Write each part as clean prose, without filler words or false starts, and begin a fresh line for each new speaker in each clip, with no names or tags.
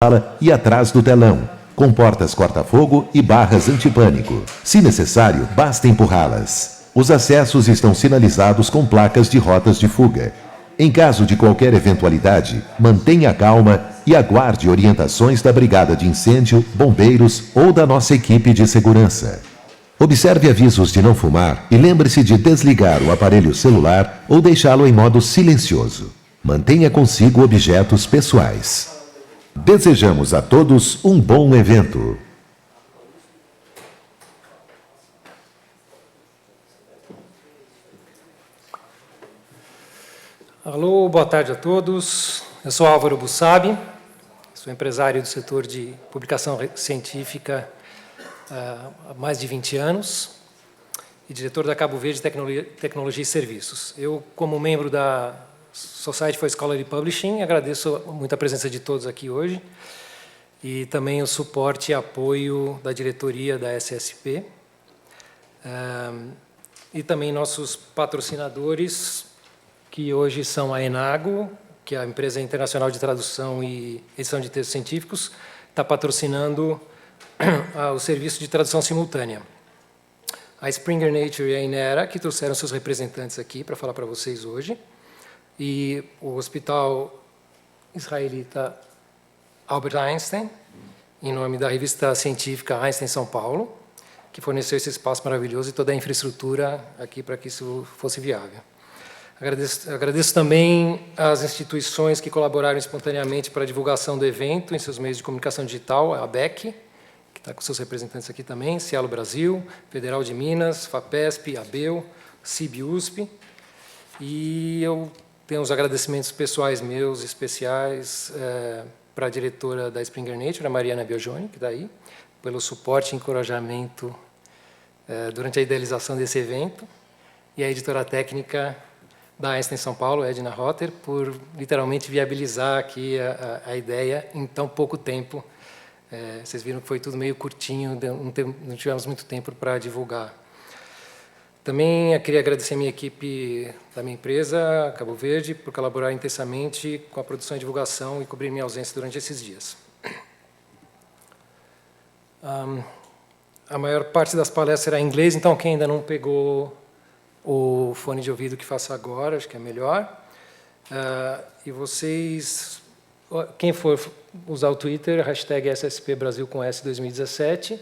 sala e atrás do telão, com portas corta-fogo e barras antipânico. Se necessário, basta empurrá-las. Os acessos estão sinalizados com placas de rotas de fuga. Em caso de qualquer eventualidade, mantenha calma e aguarde orientações da Brigada de Incêndio, bombeiros ou da nossa equipe de segurança. Observe avisos de não fumar e lembre-se de desligar o aparelho celular ou deixá-lo em modo silencioso. Mantenha consigo objetos pessoais. Desejamos a todos um bom evento.
Alô, boa tarde a todos. Eu sou Álvaro Bussabi, sou empresário do setor de publicação científica há mais de 20 anos e diretor da Cabo Verde Tecnologia e Serviços. Eu, como membro da Society for Scholarly Publishing, agradeço muito a presença de todos aqui hoje e também o suporte e apoio da diretoria da SSP e também nossos patrocinadores, que hoje são a Enago, que é a empresa internacional de tradução e edição de textos científicos, está patrocinando o serviço de tradução simultânea. A Springer Nature e a Inera, que trouxeram seus representantes aqui para falar para vocês hoje, e o Hospital Israelita Albert Einstein, em nome da revista científica Einstein São Paulo, que forneceu esse espaço maravilhoso e toda a infraestrutura aqui para que isso fosse viável. Agradeço também às instituições que colaboraram espontaneamente para a divulgação do evento em seus meios de comunicação digital, a ABEC, que está com seus representantes aqui também, Cielo Brasil, Federal de Minas, FAPESP, ABEL, CIB-USP, e eu tenho os agradecimentos pessoais meus, especiais, para a diretora da Springer Nature, a Mariana Biagioni, que está aí, pelo suporte e encorajamento durante a idealização desse evento, e a editora técnica da Einstein São Paulo, Edna Rotter, por literalmente viabilizar aqui a ideia em tão pouco tempo. Vocês viram que foi tudo meio curtinho, não tivemos muito tempo para divulgar. Também eu queria agradecer a minha equipe da minha empresa, Cabo Verde, por colaborar intensamente com a produção e divulgação e cobrir minha ausência durante esses dias. A maior parte das palestras será em inglês, então quem ainda não pegou o fone de ouvido, que faça agora, acho que é melhor. E vocês, quem for usar o Twitter, hashtag SSP Brasil com S 2017,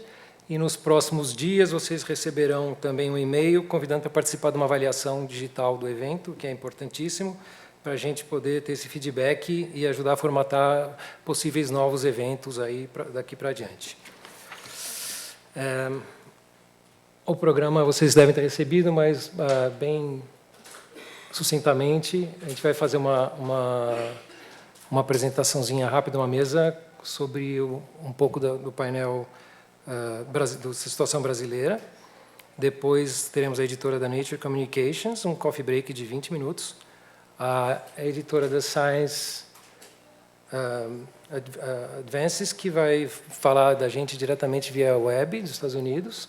e nos próximos dias vocês receberão também um e-mail convidando para participar de uma avaliação digital do evento, que é importantíssimo, para a gente poder ter esse feedback e ajudar a formatar possíveis novos eventos aí daqui para adiante. O programa vocês devem ter recebido, mas bem sucintamente, a gente vai fazer uma apresentaçãozinha rápida, uma mesa, sobre um pouco do painel da situação brasileira. Depois teremos a editora da Nature Communications, um coffee break de 20 minutos. A editora da Science Advances, que vai falar da gente diretamente via web dos Estados Unidos.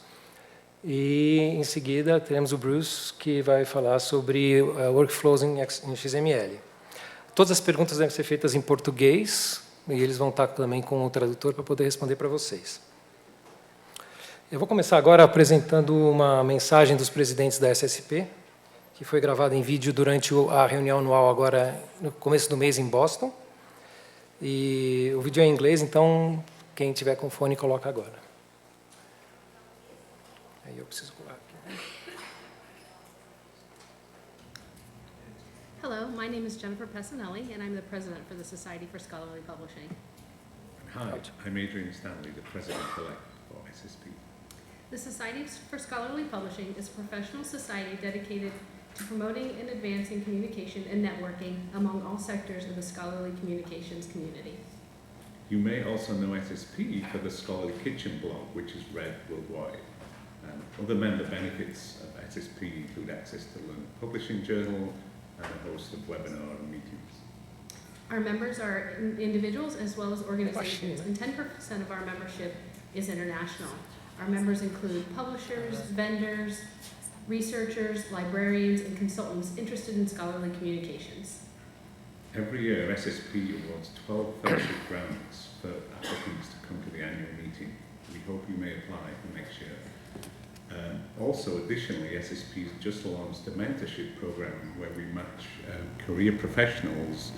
E, em seguida, teremos o Bruce, que vai falar sobre workflows em XML. Todas as perguntas devem ser feitas em português, e eles vão estar também com o tradutor para poder responder para vocês. Eu vou começar agora apresentando uma mensagem dos presidentes da SSP, que foi gravada em vídeo durante a reunião anual, agora no começo do mês, em Boston. E o vídeo é em inglês, então, quem tiver com fone, coloca agora. Aí eu preciso pular aqui.
Hello, my name is Jennifer Pessanelli, and I'm the president for the Society for Scholarly Publishing.
Hi, I'm Adrian Stanley, the president-elect for SSP.
The Society for Scholarly Publishing is a professional society dedicated to promoting and advancing communication and networking among all sectors of the scholarly communications community.
You may also know SSP for the Scholarly Kitchen blog, which is read worldwide. Other member benefits of SSP include access to Learn Publishing Journal and a host of webinar and meetings.
Our members are individuals as well as organizations, and 10% of our membership is international. Our members include publishers, vendors, researchers, librarians, and consultants interested in scholarly communications.
Every year, SSP awards 12 fellowship grants for apply next year. Also, additionally, SSP has just launched a mentorship program where we match career professionals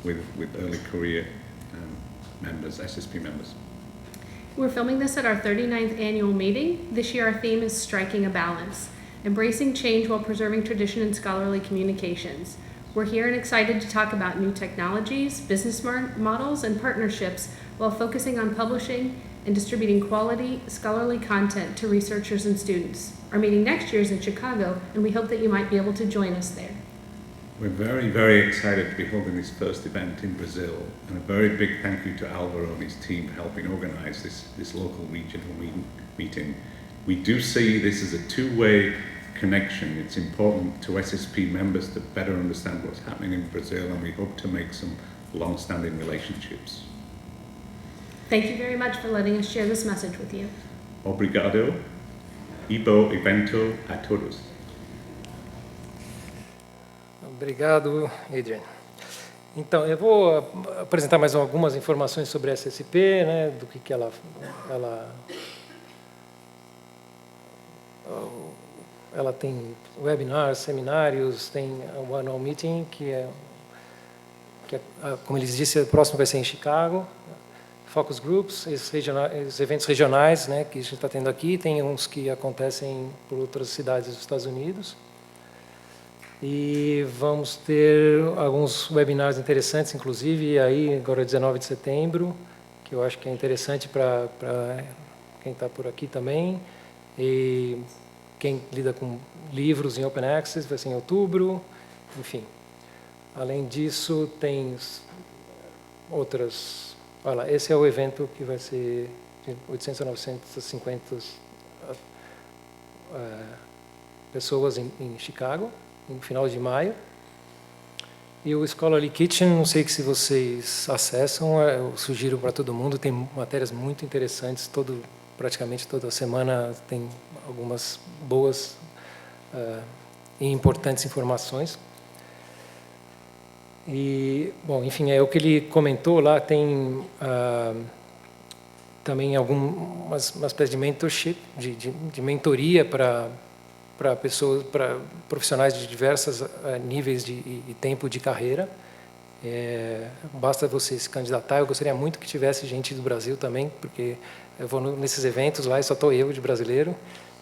with early career members, SSP members.
We're filming this at our 39th annual meeting. This year our theme is Striking a Balance, embracing change while preserving tradition and scholarly communications. We're here and excited to talk about new technologies, business models, and partnerships while focusing on publishing and distributing quality, scholarly content to researchers and students. Our meeting next year is in Chicago, and we hope that you might be able to join us there.
We're very, very excited to be holding this first event in Brazil, and a very big thank you to Alvaro and his team for helping organize this local regional meeting. We do see this as a two-way connection. It's important to SSP members to better understand what's happening in Brazil, and we hope to make some long-standing relationships.
Thank you very much for letting us share this message with you.
Obrigado e bom evento a todos.
Obrigado, Adrian. Então, eu vou apresentar mais algumas informações sobre a SSP, né, do que ela tem webinars, seminários, tem o annual meeting, como eles disseram, o próximo vai ser em Chicago. Focus groups, esses eventos regionais, né, que a gente está tendo aqui, tem uns que acontecem por outras cidades dos Estados Unidos. E vamos ter alguns webinars interessantes, inclusive, aí agora 19 de setembro, que eu acho que é interessante para quem está por aqui também. E quem lida com livros em Open Access vai ser em outubro, enfim. Além disso, tem outras... Olha, esse é o evento que vai ser de 800 a 950 pessoas em Chicago, no final de maio. E o Scholarly Kitchen, não sei se vocês acessam, eu sugiro para todo mundo, tem matérias muito interessantes, praticamente toda semana tem algumas boas e importantes informações. E, bom, enfim, é o que ele comentou lá, tem também uma espécie de mentorship, de mentoria para pessoas, para profissionais de diversos níveis e tempo de carreira. Basta você se candidatar. Eu gostaria muito que tivesse gente do Brasil também, porque eu vou nesses eventos lá e só estou eu de brasileiro.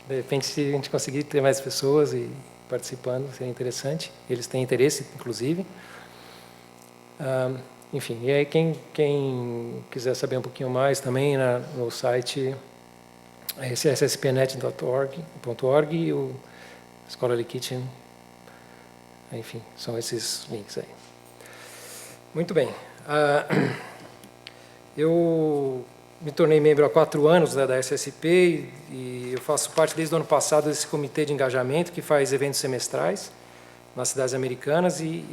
De repente, se a gente conseguir ter mais pessoas e participando, seria interessante. Eles têm interesse, inclusive. Enfim, e aí quem quiser saber um pouquinho mais também no site sspnet.org e o Scholarly Kitchen, enfim, são esses links aí. Muito bem. Eu me tornei membro há 4 anos da SSP e eu faço parte desde o ano passado desse comitê de engajamento que faz eventos semestrais nas cidades americanas e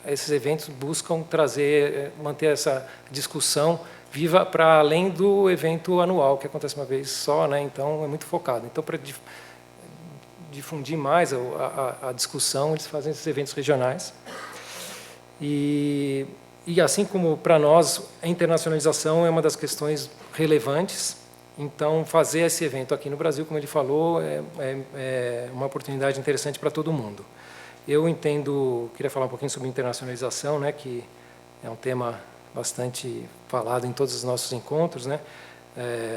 esses eventos buscam manter essa discussão viva para além do evento anual, que acontece uma vez só, né? Então é muito focado. Então, para difundir mais a discussão, eles fazem esses eventos regionais. E assim como para nós, a internacionalização é uma das questões relevantes, então fazer esse evento aqui no Brasil, como ele falou, é uma oportunidade interessante para todo mundo. Eu queria falar um pouquinho sobre internacionalização, né, que é um tema bastante falado em todos os nossos encontros, né?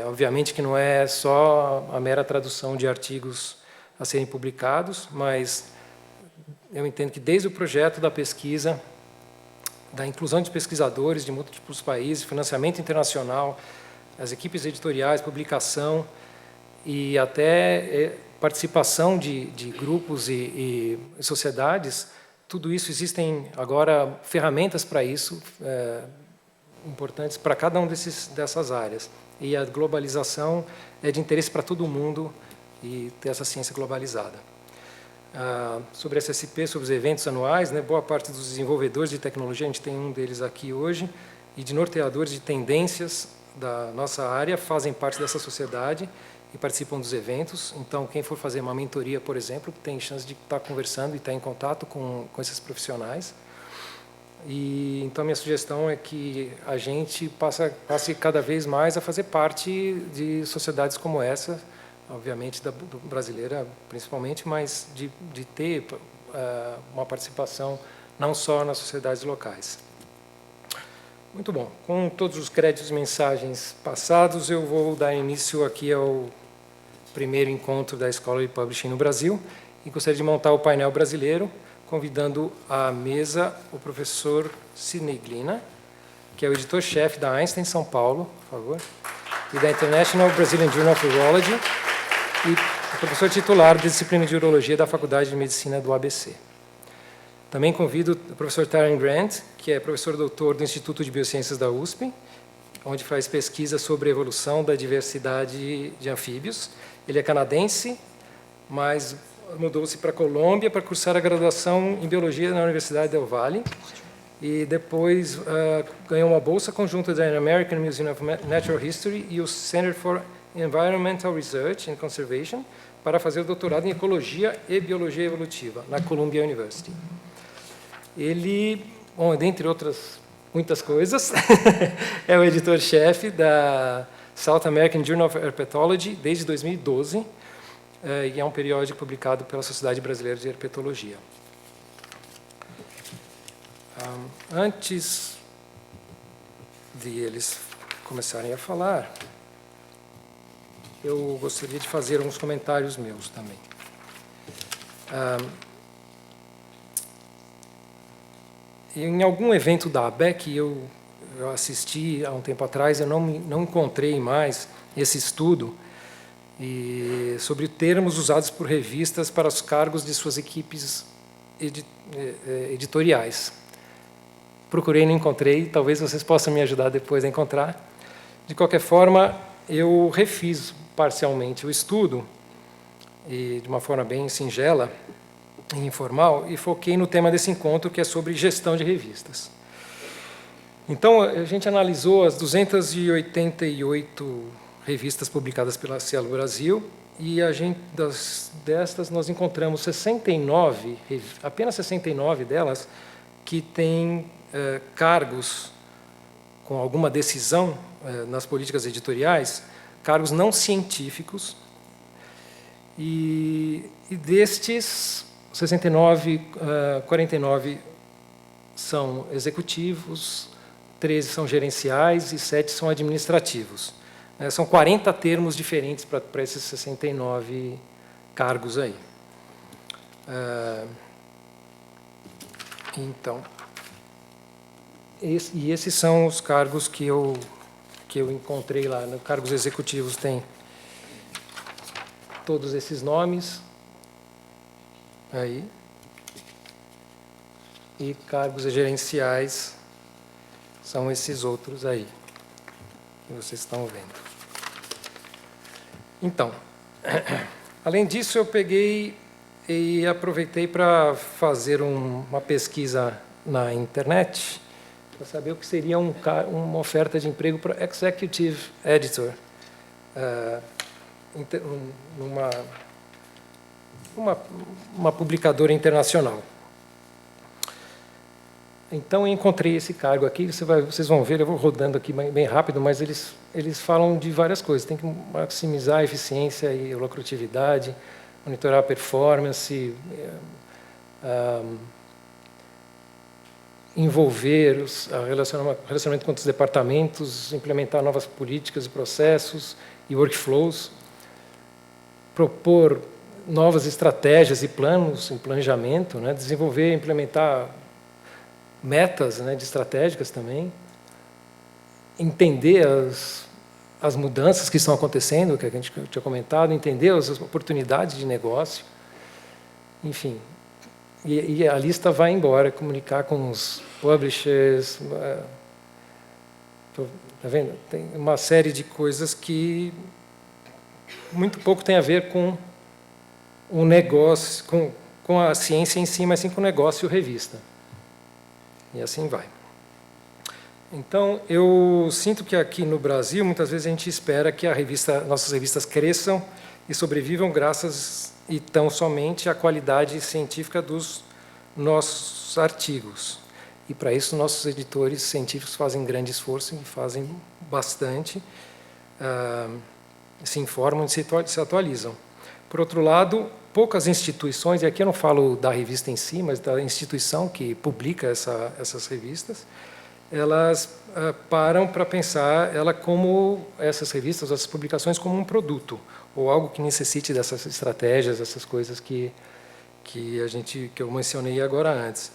Obviamente que não é só a mera tradução de artigos a serem publicados, mas eu entendo que desde o projeto da pesquisa, da inclusão de pesquisadores de múltiplos países, financiamento internacional, as equipes editoriais, publicação e até participação de grupos e sociedades, tudo isso, existem agora ferramentas para isso, importantes para cada dessas áreas. E a globalização é de interesse para todo mundo e ter essa ciência globalizada. Sobre a SSP, sobre os eventos anuais, né, boa parte dos desenvolvedores de tecnologia, a gente tem um deles aqui hoje, e de norteadores de tendências da nossa área fazem parte dessa sociedade e participam dos eventos. Então, quem for fazer uma mentoria, por exemplo, tem chance de estar conversando e estar em contato com esses profissionais. E então minha sugestão é que a gente passe cada vez mais a fazer parte de sociedades como essa, obviamente do brasileira principalmente, mas de ter uma participação não só nas sociedades locais. Muito bom. Com todos os créditos e mensagens passados, eu vou dar início aqui ao primeiro encontro da Scholarly Publishing no Brasil e gostaria de montar o painel brasileiro, convidando à mesa o professor Sidney Glina, que é o editor-chefe da Einstein São Paulo, por favor, e da International Brazilian Journal of Urology, e o professor titular da disciplina de Urologia da Faculdade de Medicina do ABC. Também convido o professor Taryn Grant, que é professor doutor do Instituto de Biociências da USP, onde faz pesquisa sobre a evolução da diversidade de anfíbios. Ele é canadense, mas mudou-se para a Colômbia para cursar a graduação em Biologia na Universidade del Valle, e depois ganhou uma bolsa conjunta da American Museum of Natural History e o Center for Environmental Research and Conservation para fazer o doutorado em Ecologia e Biologia Evolutiva na Columbia University. Ele, bom, dentre outras muitas coisas, é o editor-chefe da South American Journal of Herpetology desde 2012, e é um periódico publicado pela Sociedade Brasileira de Herpetologia. Antes de eles começarem a falar, eu gostaria de fazer uns comentários meus também. Em algum evento da ABEC eu assisti há um tempo atrás, eu não encontrei mais esse estudo sobre termos usados por revistas para os cargos de suas equipes editoriais. Procurei, não encontrei, talvez vocês possam me ajudar depois a encontrar. De qualquer forma, eu refiz parcialmente o estudo, e de uma forma bem singela e informal, e foquei no tema desse encontro, que é sobre gestão de revistas. Então, a gente analisou as 288 revistas publicadas pela Cielo Brasil, e destas nós encontramos 69, apenas 69 delas, que têm cargos com alguma decisão nas políticas editoriais, cargos não científicos, e destes 69, 49 são executivos, 13 são gerenciais e 7 são administrativos. São 40 termos diferentes para esses 69 cargos aí. Então, esses são os cargos que eu encontrei lá. Nos cargos executivos tem todos esses nomes aí, e cargos gerenciais são esses outros aí que vocês estão vendo. Então, além disso, eu peguei e aproveitei para fazer uma pesquisa na internet para saber o que seria uma oferta de emprego para Executive Editor uma publicadora internacional. Então, eu encontrei esse cargo aqui, vocês vão ver, eu vou rodando aqui bem rápido, mas eles falam de várias coisas. Tem que maximizar a eficiência e a lucratividade, monitorar a performance, envolver o relacionamento com os departamentos, implementar novas políticas e processos e workflows, propor novas estratégias e planos em planejamento, desenvolver e implementar metas de estratégicas também, entender as mudanças que estão acontecendo, que a gente tinha comentado, entender as oportunidades de negócio, enfim. E a lista vai embora, comunicar com os publishers. Está vendo? Tem uma série de coisas que muito pouco tem a ver com o negócio, com a ciência em si, mas sim com o negócio e revista. E assim vai. Então, eu sinto que aqui no Brasil, muitas vezes a gente espera que nossas revistas cresçam e sobrevivam graças e tão somente à qualidade científica dos nossos artigos. E, para isso, nossos editores científicos fazem grande esforço e fazem bastante, se informam e se atualizam. Por outro lado, poucas instituições, e aqui eu não falo da revista em si, mas da instituição que publica essas revistas, elas param para pensar essas revistas, essas publicações, como um produto, ou algo que necessite dessas estratégias, essas coisas que eu mencionei agora antes.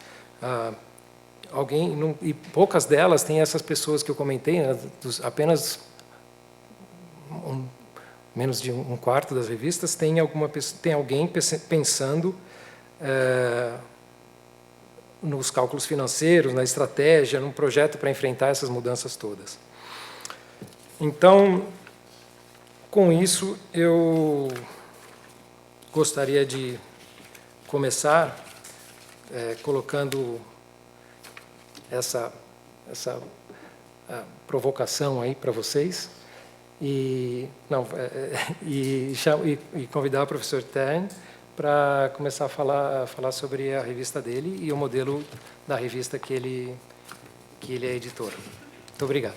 E poucas delas têm essas pessoas que eu comentei, né, apenas menos de um quarto das revistas tem alguém pensando nos cálculos financeiros, na estratégia, num projeto para enfrentar essas mudanças todas. Então, com isso, eu gostaria de começar colocando essa provocação aí para vocês e convidar o professor Tern para começar a falar sobre a revista dele e o modelo da revista que ele é editor. Muito obrigado.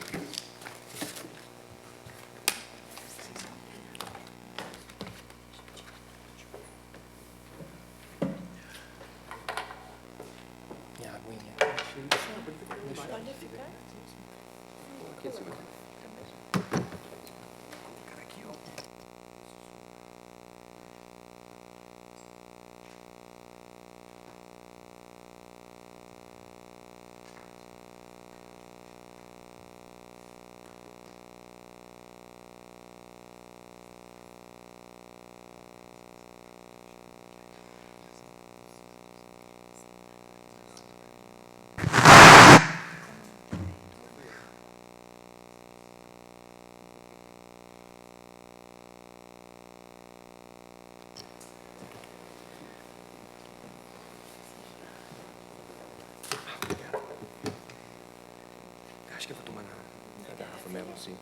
Acho que eu vou tomar na garrafa mesmo, sim.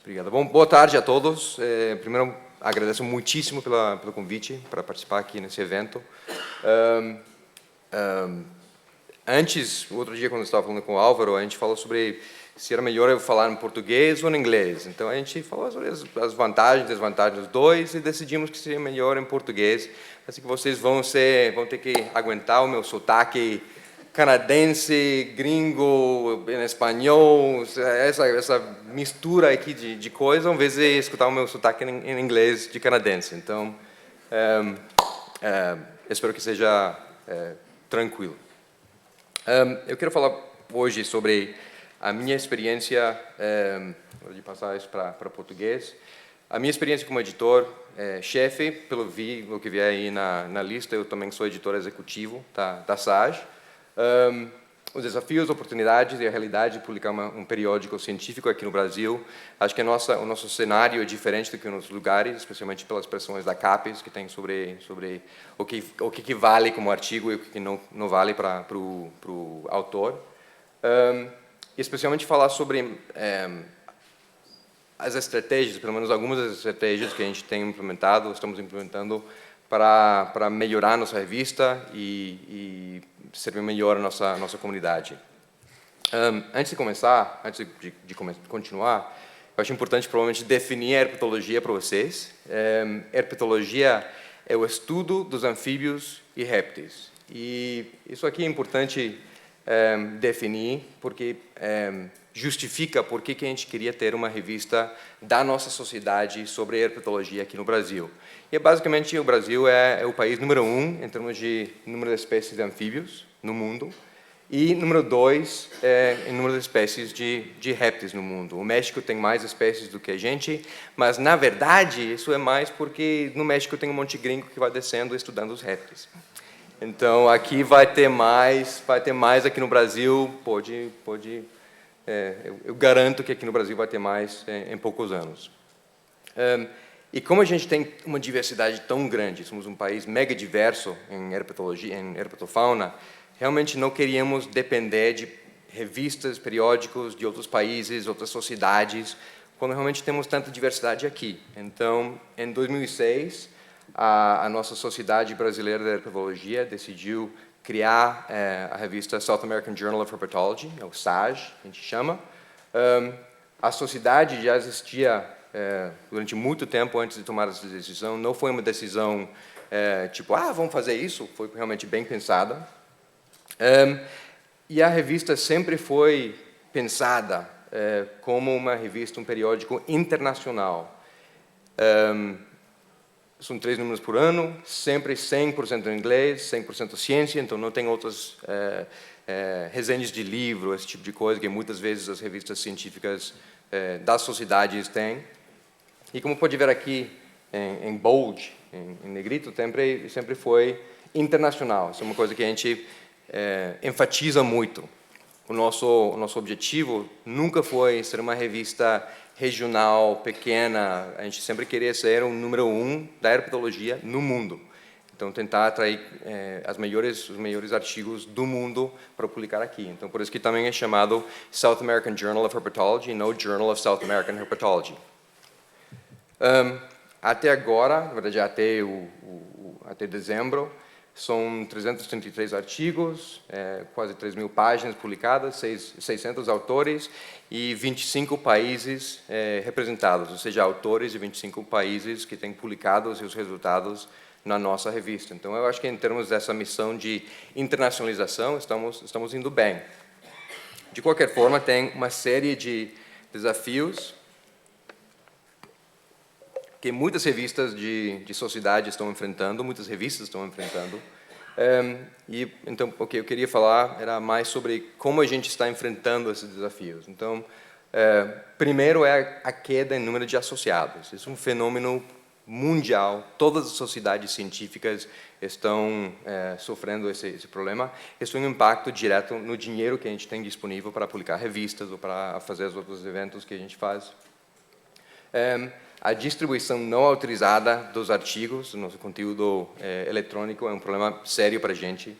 Obrigado. Bom, boa tarde a todos. Primeiro, agradeço muitíssimo pelo convite para participar aqui nesse evento. Antes, outro dia, quando eu estava falando com o Álvaro, a gente falou sobre se era melhor eu falar em português ou em inglês. Então, a gente falou sobre as vantagens e desvantagens dos dois e decidimos que seria melhor em português. Assim que vocês vão ter que aguentar o meu sotaque canadense, gringo, em espanhol, essa mistura aqui de coisa, ao invés de escutar o meu sotaque em inglês de canadense. Então, espero que seja tranquilo. Eu quero falar hoje sobre a minha experiência, vou passar isso para português, a minha experiência como editor, chefe, pelo que vi aí na lista, eu também sou editor executivo da SAGE. Os desafios, oportunidades e a realidade de publicar um periódico científico aqui no Brasil. Acho que o nosso cenário é diferente do que nos lugares, especialmente pelas pressões da CAPES, que tem sobre o que vale como artigo e o que não vale para o autor. Especialmente falar sobre as estratégias, pelo menos algumas das estratégias que a gente tem estamos implementando para melhorar a nossa revista e servir melhor a nossa comunidade. Antes de continuar, eu acho importante provavelmente definir a herpetologia para vocês. Herpetologia é o estudo dos anfíbios e répteis. E isso aqui é importante definir porque justifica por que a gente queria ter uma revista da nossa sociedade sobre herpetologia aqui no Brasil. E basicamente o Brasil é o país número 1 em termos de número de espécies de anfíbios no mundo e número 2 em número de espécies de répteis no mundo. O México tem mais espécies do que a gente, mas na verdade isso é mais porque no México tem um monte de gringo que vai descendo estudando os répteis. Então aqui vai ter mais aqui no Brasil, eu garanto que aqui no Brasil vai ter mais em poucos anos. E como a gente tem uma diversidade tão grande, somos um país mega diverso em herpetologia, em herpetofauna, realmente não queríamos depender de revistas, periódicos de outros países, outras sociedades, quando realmente temos tanta diversidade aqui. Então, em 2006, a nossa Sociedade Brasileira de Herpetologia decidiu criar a revista South American Journal of Herpetology, o SAJ, a gente chama. A sociedade já existia durante muito tempo antes de tomar essa decisão. Não foi uma decisão tipo, vamos fazer isso. Foi realmente bem pensada. E a revista sempre foi pensada como uma revista, um periódico internacional. São 3 números por ano, sempre 100% em inglês, 100% ciência, então não tem outras resenhas de livro, esse tipo de coisa que muitas vezes as revistas científicas das sociedades têm. E como pode ver aqui em bold, em negrito, sempre foi internacional. Isso é uma coisa que a gente enfatiza muito. O nosso objetivo nunca foi ser uma revista regional, pequena. A gente sempre queria ser um número 1 da herpetologia no mundo. Então, tentar atrair os melhores artigos do mundo para publicar aqui. Então, por isso que também é chamado South American Journal of Herpetology e não Journal of South American Herpetology. Até agora, na verdade, até dezembro, são 333 artigos, quase 3.000 páginas publicadas, 600 autores e 25 países representados, ou seja, autores de 25 países que têm publicado os seus resultados na nossa revista. Então, eu acho que em termos dessa missão de internacionalização, estamos indo bem. De qualquer forma, tem uma série de desafios que muitas revistas de sociedade estão enfrentando, muitas revistas estão enfrentando. Então, o que eu queria falar era mais sobre como a gente está enfrentando esses desafios. Então, primeiro é a queda em número de associados. Isso é um fenômeno mundial. Todas as sociedades científicas estão sofrendo esse problema. Isso tem um impacto direto no dinheiro que a gente tem disponível para publicar revistas ou para fazer os outros eventos que a gente faz. A distribuição não autorizada dos artigos, do nosso conteúdo eletrônico, é um problema sério para a gente.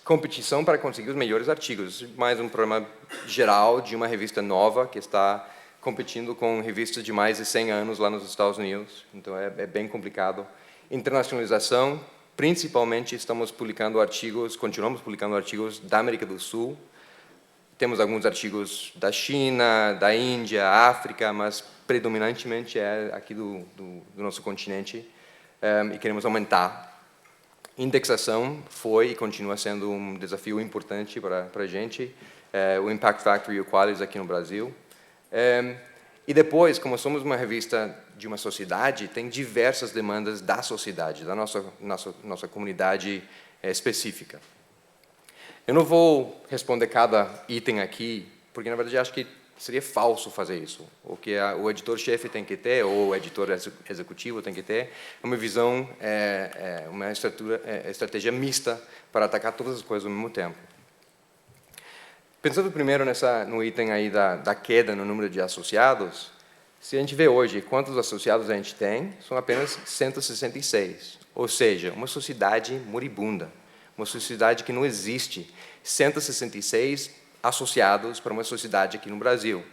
Competição para conseguir os melhores artigos. Isso é mais um problema geral de uma revista nova que está competindo com revistas de mais de 100 anos lá nos Estados Unidos. Então, é bem complicado. Internacionalização, principalmente estamos publicando artigos, continuamos publicando artigos da América do Sul. Temos alguns artigos da China, da Índia, África, mas predominantemente é aqui do nosso continente, e queremos aumentar. Indexação foi e continua sendo um desafio importante para a gente, o Impact Factor e o Qualis aqui no Brasil. E depois, como somos uma revista de uma sociedade, tem diversas demandas da sociedade, da nossa comunidade específica. Eu não vou responder cada item aqui, porque, na verdade, acho que seria falso fazer isso. O que o editor-chefe tem que ter, ou o editor executivo tem que ter, é uma visão, uma estratégia mista para atacar todas as coisas ao mesmo tempo. Pensando primeiro no item aí da queda no número de associados, se a gente vê hoje quantos associados a gente tem, são apenas 166. Ou seja, uma sociedade moribunda, uma sociedade que não existe. 166 associados para uma sociedade aqui no Brasil.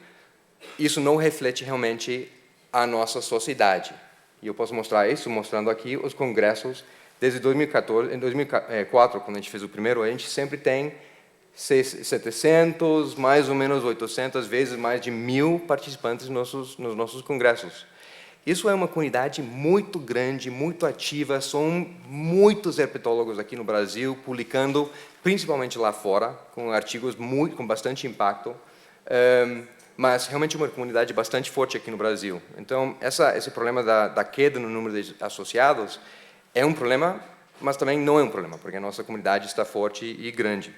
Isso não reflete realmente a nossa sociedade. E eu posso mostrar isso mostrando aqui os congressos desde 2014. Em 2004, quando a gente fez o primeiro, a gente sempre tem 700, mais ou menos 800 vezes mais de 1.000 participantes nos nossos congressos. Isso é uma comunidade muito grande, muito ativa, são muitos herpetólogos aqui no Brasil, publicando, principalmente lá fora, com artigos com bastante impacto, mas realmente uma comunidade bastante forte aqui no Brasil. Então, esse problema da queda no número de associados é um problema, mas também não é um problema, porque a nossa comunidade está forte e grande.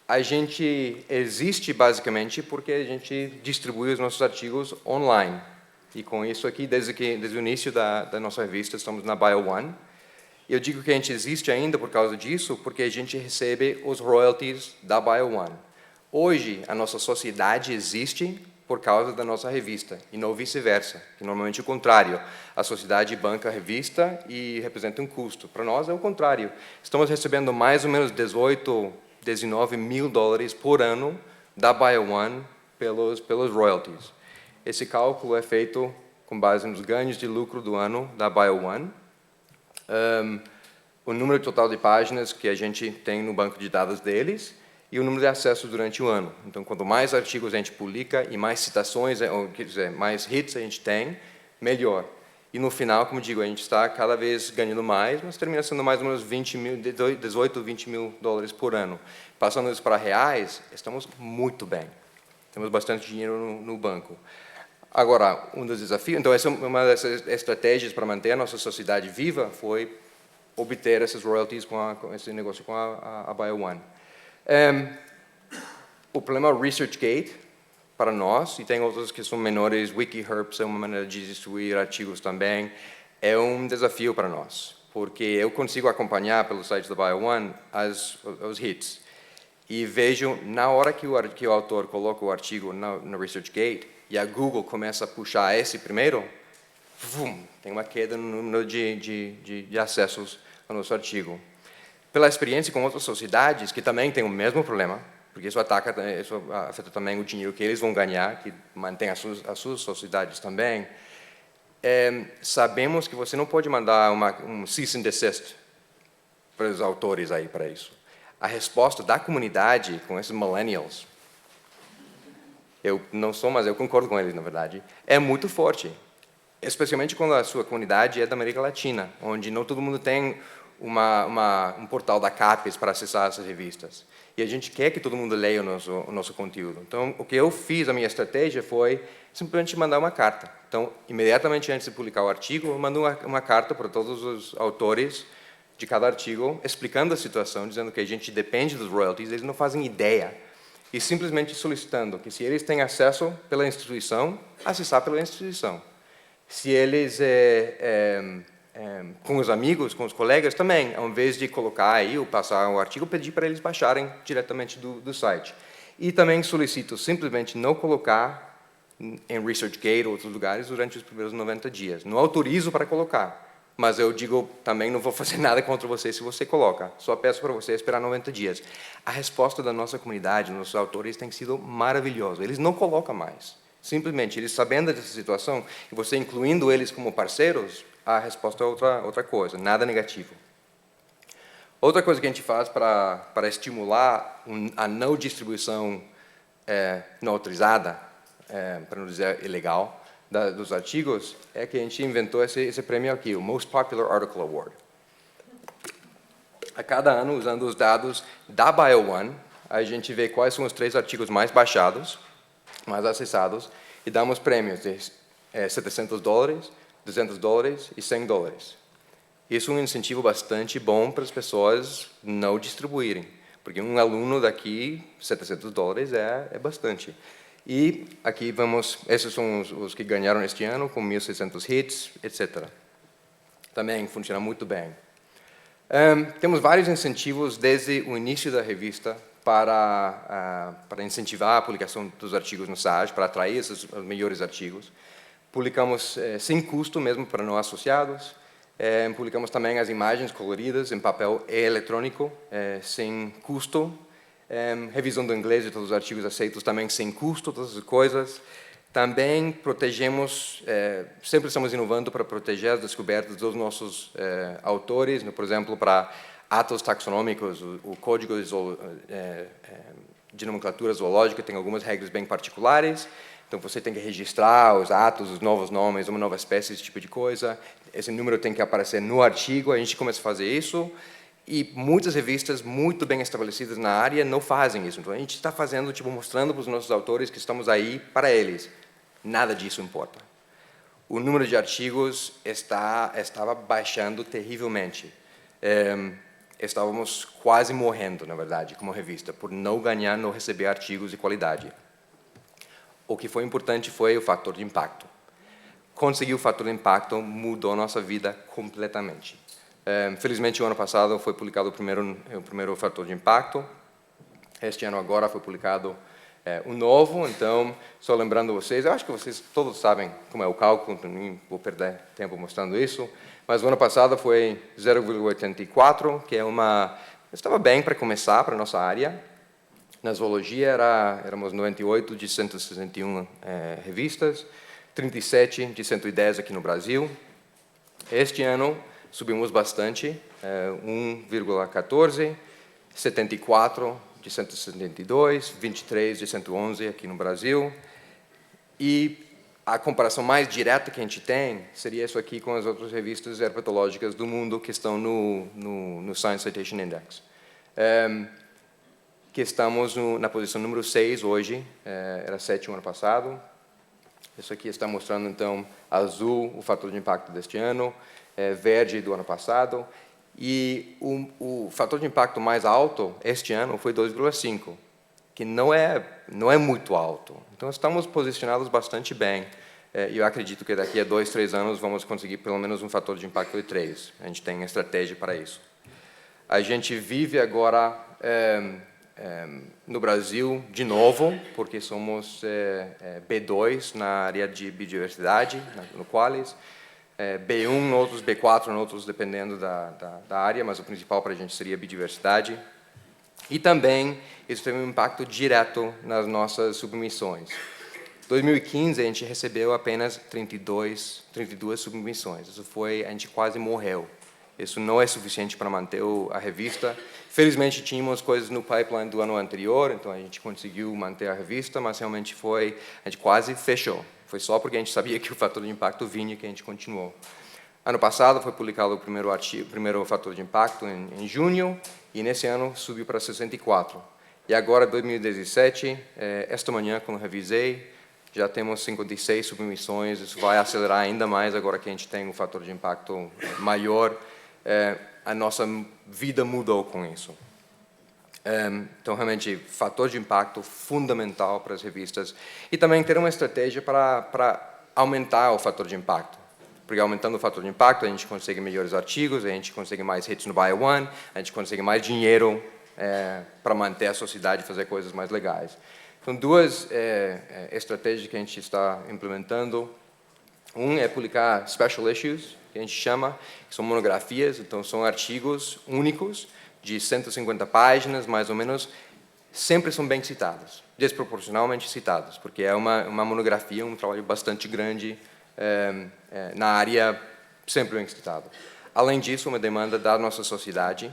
A gente existe basicamente porque a gente distribui os nossos artigos online. E com isso aqui, desde o início da nossa revista, estamos na BioOne. Eu digo que a gente existe ainda por causa disso, porque a gente recebe os royalties da BioOne. Hoje, a nossa sociedade existe por causa da nossa revista, e não vice-versa, que normalmente é o contrário. A sociedade banca a revista e representa um custo. Para nós é o contrário. Estamos recebendo mais ou menos 19 mil dólares por ano da BioOne pelos royalties. Esse cálculo é feito com base nos ganhos de lucro do ano da BioOne. o número total de páginas que a gente tem no banco de dados deles e o número de acessos durante o ano. Então, quanto mais artigos a gente publica e mais citações, ou quer dizer, mais hits a gente tem, melhor. E no final, como digo, a gente está cada vez ganhando mais, mas termina sendo mais ou menos 18, 20 mil dólares por ano. Passando isso para reais, estamos muito bem. Temos bastante dinheiro no banco. Agora, um dos desafios, então essa é uma dessas estratégias para manter a nossa sociedade viva, foi obter essas royalties com esse negócio com a BioOne. O problema ResearchGate, para nós, e tem outros que são menores, WikiHerbs é uma maneira de distribuir artigos também, é um desafio para nós, porque eu consigo acompanhar pelo site da BioOne os hits, e vejo, na hora que o autor coloca o artigo no ResearchGate, e a Google começa a puxar esse primeiro, tem uma queda no número de acessos ao nosso artigo. Pela experiência com outras sociedades, que também têm o mesmo problema, porque isso afeta também o dinheiro que eles vão ganhar, que mantém as suas sociedades também, sabemos que você não pode mandar um cease and desist para os autores aí para isso. A resposta da comunidade com esses millennials, eu não sou, mas eu concordo com eles, na verdade, é muito forte. Especialmente quando a sua comunidade é da América Latina, onde não todo mundo tem um portal da CAPES para acessar essas revistas. E a gente quer que todo mundo leia o nosso conteúdo. Então, o que eu fiz, a minha estratégia foi simplesmente mandar uma carta. Então, imediatamente antes de publicar o artigo, eu mando uma carta para todos os autores de cada artigo, explicando a situação, dizendo que a gente depende dos royalties, eles não fazem ideia, e simplesmente solicitando que, se eles têm acesso pela instituição, acessar pela instituição. Se eles, com os amigos, com os colegas também, ao invés de colocar aí ou passar o artigo, pedir para eles baixarem diretamente do site. E também solicito simplesmente não colocar em ResearchGate ou outros lugares durante os primeiros 90 dias. Não autorizo para colocar, mas eu digo também não vou fazer nada contra você se você coloca. Só peço para você esperar 90 dias. A resposta da nossa comunidade, dos nossos autores, tem sido maravilhosa. Eles não colocam mais. Simplesmente, eles sabendo dessa situação, e você incluindo eles como parceiros, a resposta é outra coisa, nada negativo. Outra coisa que a gente faz para estimular a não distribuição não autorizada, para não dizer ilegal, dos artigos, é que a gente inventou esse prêmio aqui, o Most Popular Article Award. A cada ano, usando os dados da BioOne, a gente vê quais são os 3 artigos mais baixados, mais acessados, e damos prêmios de $700, $200 e $100. Isso é um incentivo bastante bom para as pessoas não distribuírem, porque um aluno daqui, $700 é bastante. E aqui esses são os que ganharam este ano, com 1.600 hits, etc. Também funciona muito bem. Temos vários incentivos desde o início da revista para incentivar a publicação dos artigos no site, para atrair os melhores artigos. Publicamos sem custo, mesmo para não associados. Publicamos também as imagens coloridas em papel e eletrônico, sem custo. Revisão do inglês de todos os artigos aceitos também sem custo, todas as coisas. Também protegemos, sempre estamos inovando para proteger as descobertas dos nossos autores, por exemplo, para atos taxonômicos, o código de nomenclatura zoológica tem algumas regras bem particulares, então você tem que registrar os atos, os novos nomes, uma nova espécie, esse tipo de coisa. Esse número tem que aparecer no artigo, a gente começa a fazer isso, e muitas revistas muito bem estabelecidas na área não fazem isso. Então, a gente está fazendo, mostrando para os nossos autores que estamos aí para eles. Nada disso importa. O número de artigos estava baixando terrivelmente. Estávamos quase morrendo, na verdade, como revista, por não receber artigos de qualidade. O que foi importante foi o fator de impacto. Conseguir o fator de impacto mudou a nossa vida completamente. Felizmente, o ano passado foi publicado o primeiro fator de impacto. Este ano agora foi publicado o novo. Então, só lembrando vocês, eu acho que vocês todos sabem como é o cálculo, não vou perder tempo mostrando isso, mas o ano passado foi 0,84, que estava bem para começar para a nossa área. Na zoologia éramos 98 de 161 revistas, 37 de 110 aqui no Brasil. Este ano subimos bastante, 1,14, 74 de 172, 23 de 111 aqui no Brasil. E a comparação mais direta que a gente tem seria isso aqui com as outras revistas herpetológicas do mundo que estão no Science Citation Index. Que estamos na posição número 6 hoje, era 7 ano passado. Isso aqui está mostrando, então, azul, o fator de impacto deste ano, verde do ano passado. E o fator de impacto mais alto este ano foi 2,5, que não é muito alto. Então, estamos posicionados bastante bem. E eu acredito que daqui a 2, 3 anos vamos conseguir pelo menos um fator de impacto de 3. A gente tem estratégia para isso. A gente vive agora no Brasil de novo, porque somos B2 na área de biodiversidade, no Qualis, B1 em outros, B4 em outros, dependendo da área, mas o principal para a gente seria biodiversidade. E também isso teve um impacto direto nas nossas submissões. Em 2015, a gente recebeu apenas 32 submissões. A gente quase morreu. Isso não é suficiente para manter a revista. Felizmente, tínhamos coisas no pipeline do ano anterior, então a gente conseguiu manter a revista, mas realmente a gente quase fechou. Foi só porque a gente sabia que o fator de impacto vinha que a gente continuou. Ano passado foi publicado o primeiro fator de impacto em junho, e nesse ano subiu para 64. E agora, 2017, esta manhã, quando revisei, já temos 56 submissões. Isso vai acelerar ainda mais agora que a gente tem um fator de impacto maior. A nossa vida mudou com isso. Então, realmente, fator de impacto fundamental para as revistas. E também ter uma estratégia para aumentar o fator de impacto. Porque aumentando o fator de impacto, a gente consegue melhores artigos, a gente consegue mais hits no Bio One, a gente consegue mais dinheiro para manter a sociedade e fazer coisas mais legais. Então, duas estratégias que a gente está implementando. Um é publicar special issues, que a gente chama, que são monografias, então são artigos únicos, de 150 páginas, mais ou menos, sempre são bem citados, desproporcionalmente citados, porque é uma monografia, um trabalho bastante grande na área, sempre bem citado. Além disso, uma demanda da nossa sociedade,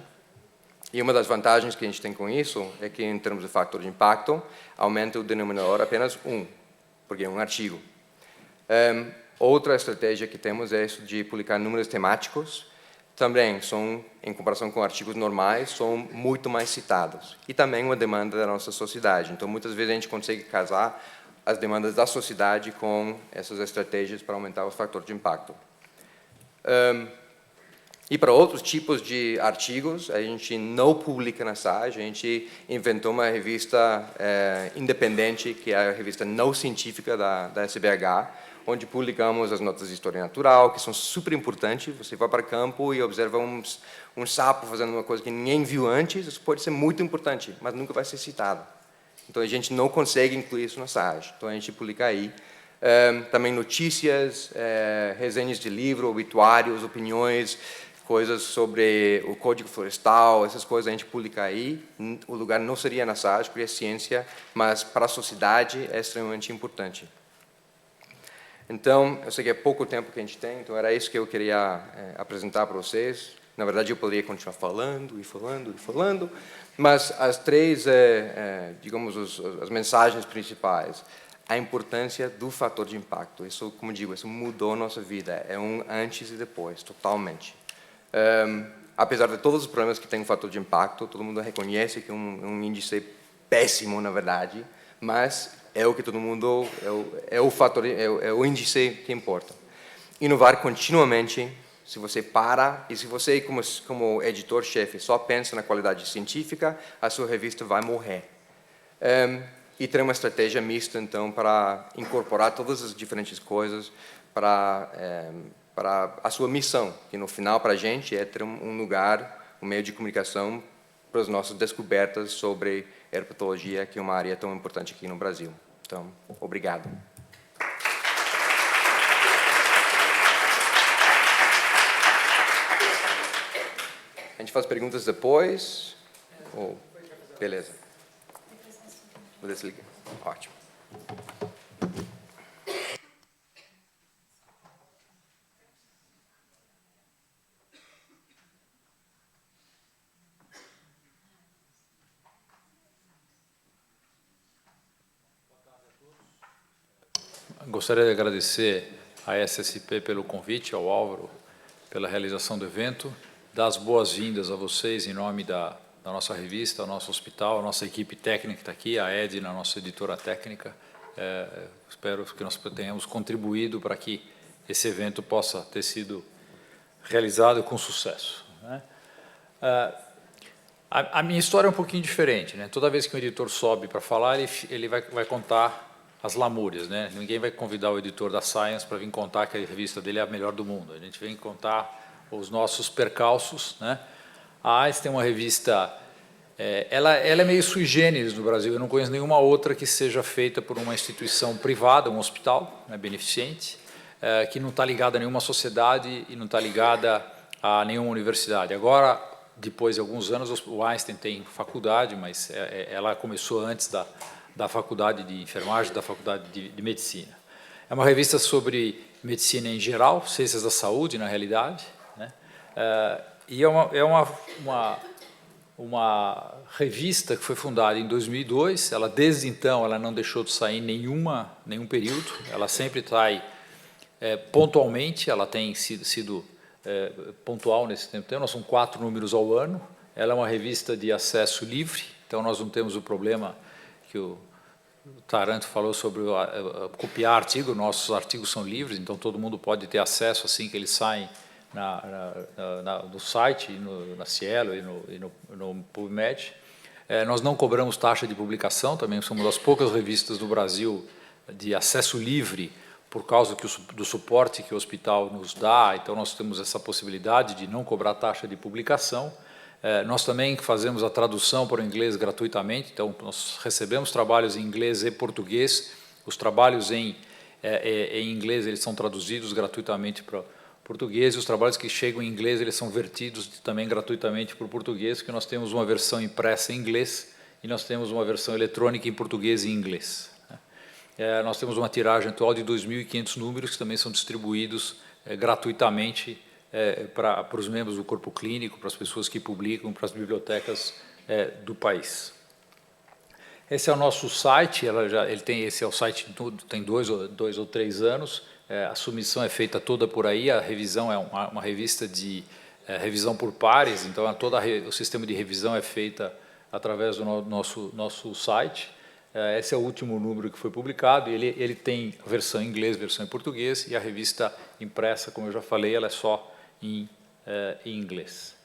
e uma das vantagens que a gente tem com isso é que, em termos de fator de impacto, aumenta o denominador apenas 1, porque é um artigo. Outra estratégia que temos é isso de publicar números temáticos. Também são, em comparação com artigos normais, são muito mais citados. E também uma demanda da nossa sociedade. Então, muitas vezes a gente consegue casar as demandas da sociedade com essas estratégias para aumentar o fator de impacto. E para outros tipos de artigos, a gente não publica na SAGE, a gente inventou uma revista independente, que é a revista não científica da SBH, onde publicamos as notas de história natural, que são super importantes. Você vai para o campo e observa um sapo fazendo uma coisa que ninguém viu antes, isso pode ser muito importante, mas nunca vai ser citado. Então, a gente não consegue incluir isso na SAGE. Então, a gente publica aí. Também notícias, resenhas de livro, obituários, opiniões, coisas sobre o Código Florestal, essas coisas a gente publica aí. O lugar não seria na SAGE, porque é ciência, mas para a sociedade é extremamente importante. Então, eu sei que é pouco tempo que a gente tem, então era isso que eu queria apresentar para vocês. Na verdade, eu poderia continuar falando e falando e falando, mas as três, digamos, as mensagens principais. A importância do fator de impacto. Isso, como digo, isso mudou a nossa vida. É um antes e depois, totalmente. Apesar de todos os problemas que tem o fator de impacto, todo mundo reconhece que é um índice péssimo, na verdade, mas é o que todo mundo é o índice que importa. Inovar continuamente. Se você para e se você como editor-chefe só pensa na qualidade científica, a sua revista vai morrer. E ter uma estratégia mista, então, para incorporar todas as diferentes coisas para a sua missão, que no final para a gente é ter um lugar, um meio de comunicação para as nossas descobertas sobre herpetologia, que é uma área tão importante aqui no Brasil. Então, obrigado. A gente faz perguntas depois? Beleza. Vou desligar. Ótimo.
Gostaria de agradecer à SSP pelo convite, ao Álvaro pela realização do evento, dar as boas-vindas a vocês em nome da nossa revista, ao nosso hospital, a nossa equipe técnica que está aqui, a Edna, nossa editora técnica. Espero que nós tenhamos contribuído para que esse evento possa ter sido realizado com sucesso, né? A minha história é um pouquinho diferente, né? Toda vez que um editor sobe para falar, ele vai contar as lamúrias, né? Ninguém vai convidar o editor da Science para vir contar que a revista dele é a melhor do mundo. A gente vem contar os nossos percalços, né? A AIS tem uma revista, ela é meio sui generis no Brasil. Eu não conheço nenhuma outra que seja feita por uma instituição privada, um hospital, né, beneficente, que não está ligada a nenhuma sociedade e não está ligada a nenhuma universidade. Agora, depois de alguns anos, o Einstein tem faculdade, mas ela começou antes da faculdade de enfermagem, da faculdade de medicina. É uma revista sobre medicina em geral, ciências da saúde, na realidade, né? E é uma revista que foi fundada em 2002. Ela, desde então, ela não deixou de sair em nenhum período. Ela sempre sai pontualmente. Ela tem sido pontual nesse tempo. Nós somos 4 números ao ano. Ela é uma revista de acesso livre, então nós não temos o problema que o Taranto falou sobre copiar artigo. Nossos artigos são livres, então todo mundo pode ter acesso assim que eles saem no site, na Cielo e no PubMed. Nós não cobramos taxa de publicação, também somos das poucas revistas do Brasil de acesso livre, por causa do suporte que o hospital nos dá. Então nós temos essa possibilidade de não cobrar taxa de publicação. Nós também fazemos a tradução para o inglês gratuitamente, então nós recebemos trabalhos em inglês e português. Os trabalhos em inglês eles são traduzidos gratuitamente para português, e os trabalhos que chegam em inglês eles são vertidos também gratuitamente para o português, que nós temos uma versão impressa em inglês e nós temos uma versão eletrônica em português e inglês. Nós temos uma tiragem atual de 2.500 números que também são distribuídos gratuitamente para os membros do corpo clínico, para as pessoas que publicam, para as bibliotecas do país. Esse é o nosso site. Esse é o site tem 2 ou 3 anos. A submissão é feita toda por aí. A revisão é uma revista de revisão por pares, então todo o sistema de revisão é feita através do nosso site. Esse é o último número que foi publicado. Ele tem a versão em inglês, versão em português, e a revista impressa, como eu já falei, ela é só em inglês.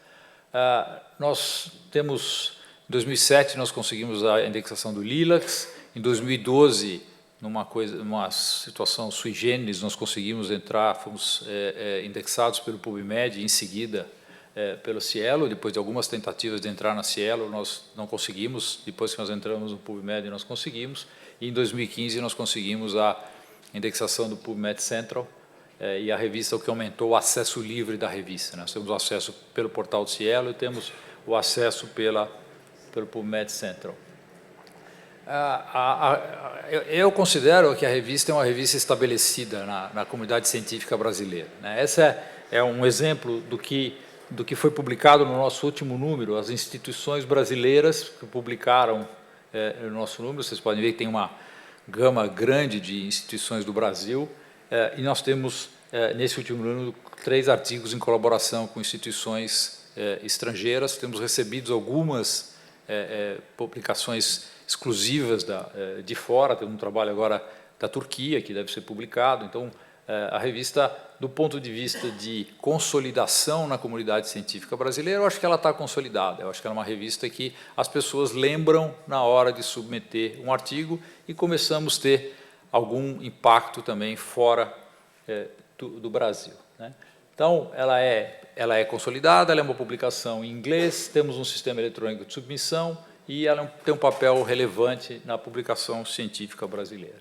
Nós temos, em 2007, nós conseguimos a indexação do Lilacs. Em 2012, numa situação sui generis, nós conseguimos entrar, fomos indexados pelo PubMed, e em seguida pelo Cielo. Depois de algumas tentativas de entrar na Cielo, nós não conseguimos. Depois que nós entramos no PubMed, nós conseguimos. E em 2015, nós conseguimos a indexação do PubMed Central, e a revista, o que aumentou o acesso livre da revista. Nós temos o acesso pelo portal do Cielo e temos o acesso pelo PubMed Central. Eu considero que a revista é uma revista estabelecida na comunidade científica brasileira, né? Esse é um exemplo do que foi publicado no nosso último número. As instituições brasileiras que publicaram o nosso número, vocês podem ver que tem uma gama grande de instituições do Brasil, e nós temos, nesse último número, 3 artigos em colaboração com instituições estrangeiras. Temos recebido algumas publicações exclusivas de fora. Tem um trabalho agora da Turquia que deve ser publicado. Então, a revista, do ponto de vista de consolidação na comunidade científica brasileira, eu acho que ela está consolidada. Eu acho que ela é uma revista que as pessoas lembram na hora de submeter um artigo, e começamos a ter algum impacto também fora do Brasil, né? Então, ela é consolidada, ela é uma publicação em inglês, temos um sistema eletrônico de submissão, e ela tem um papel relevante na publicação científica brasileira.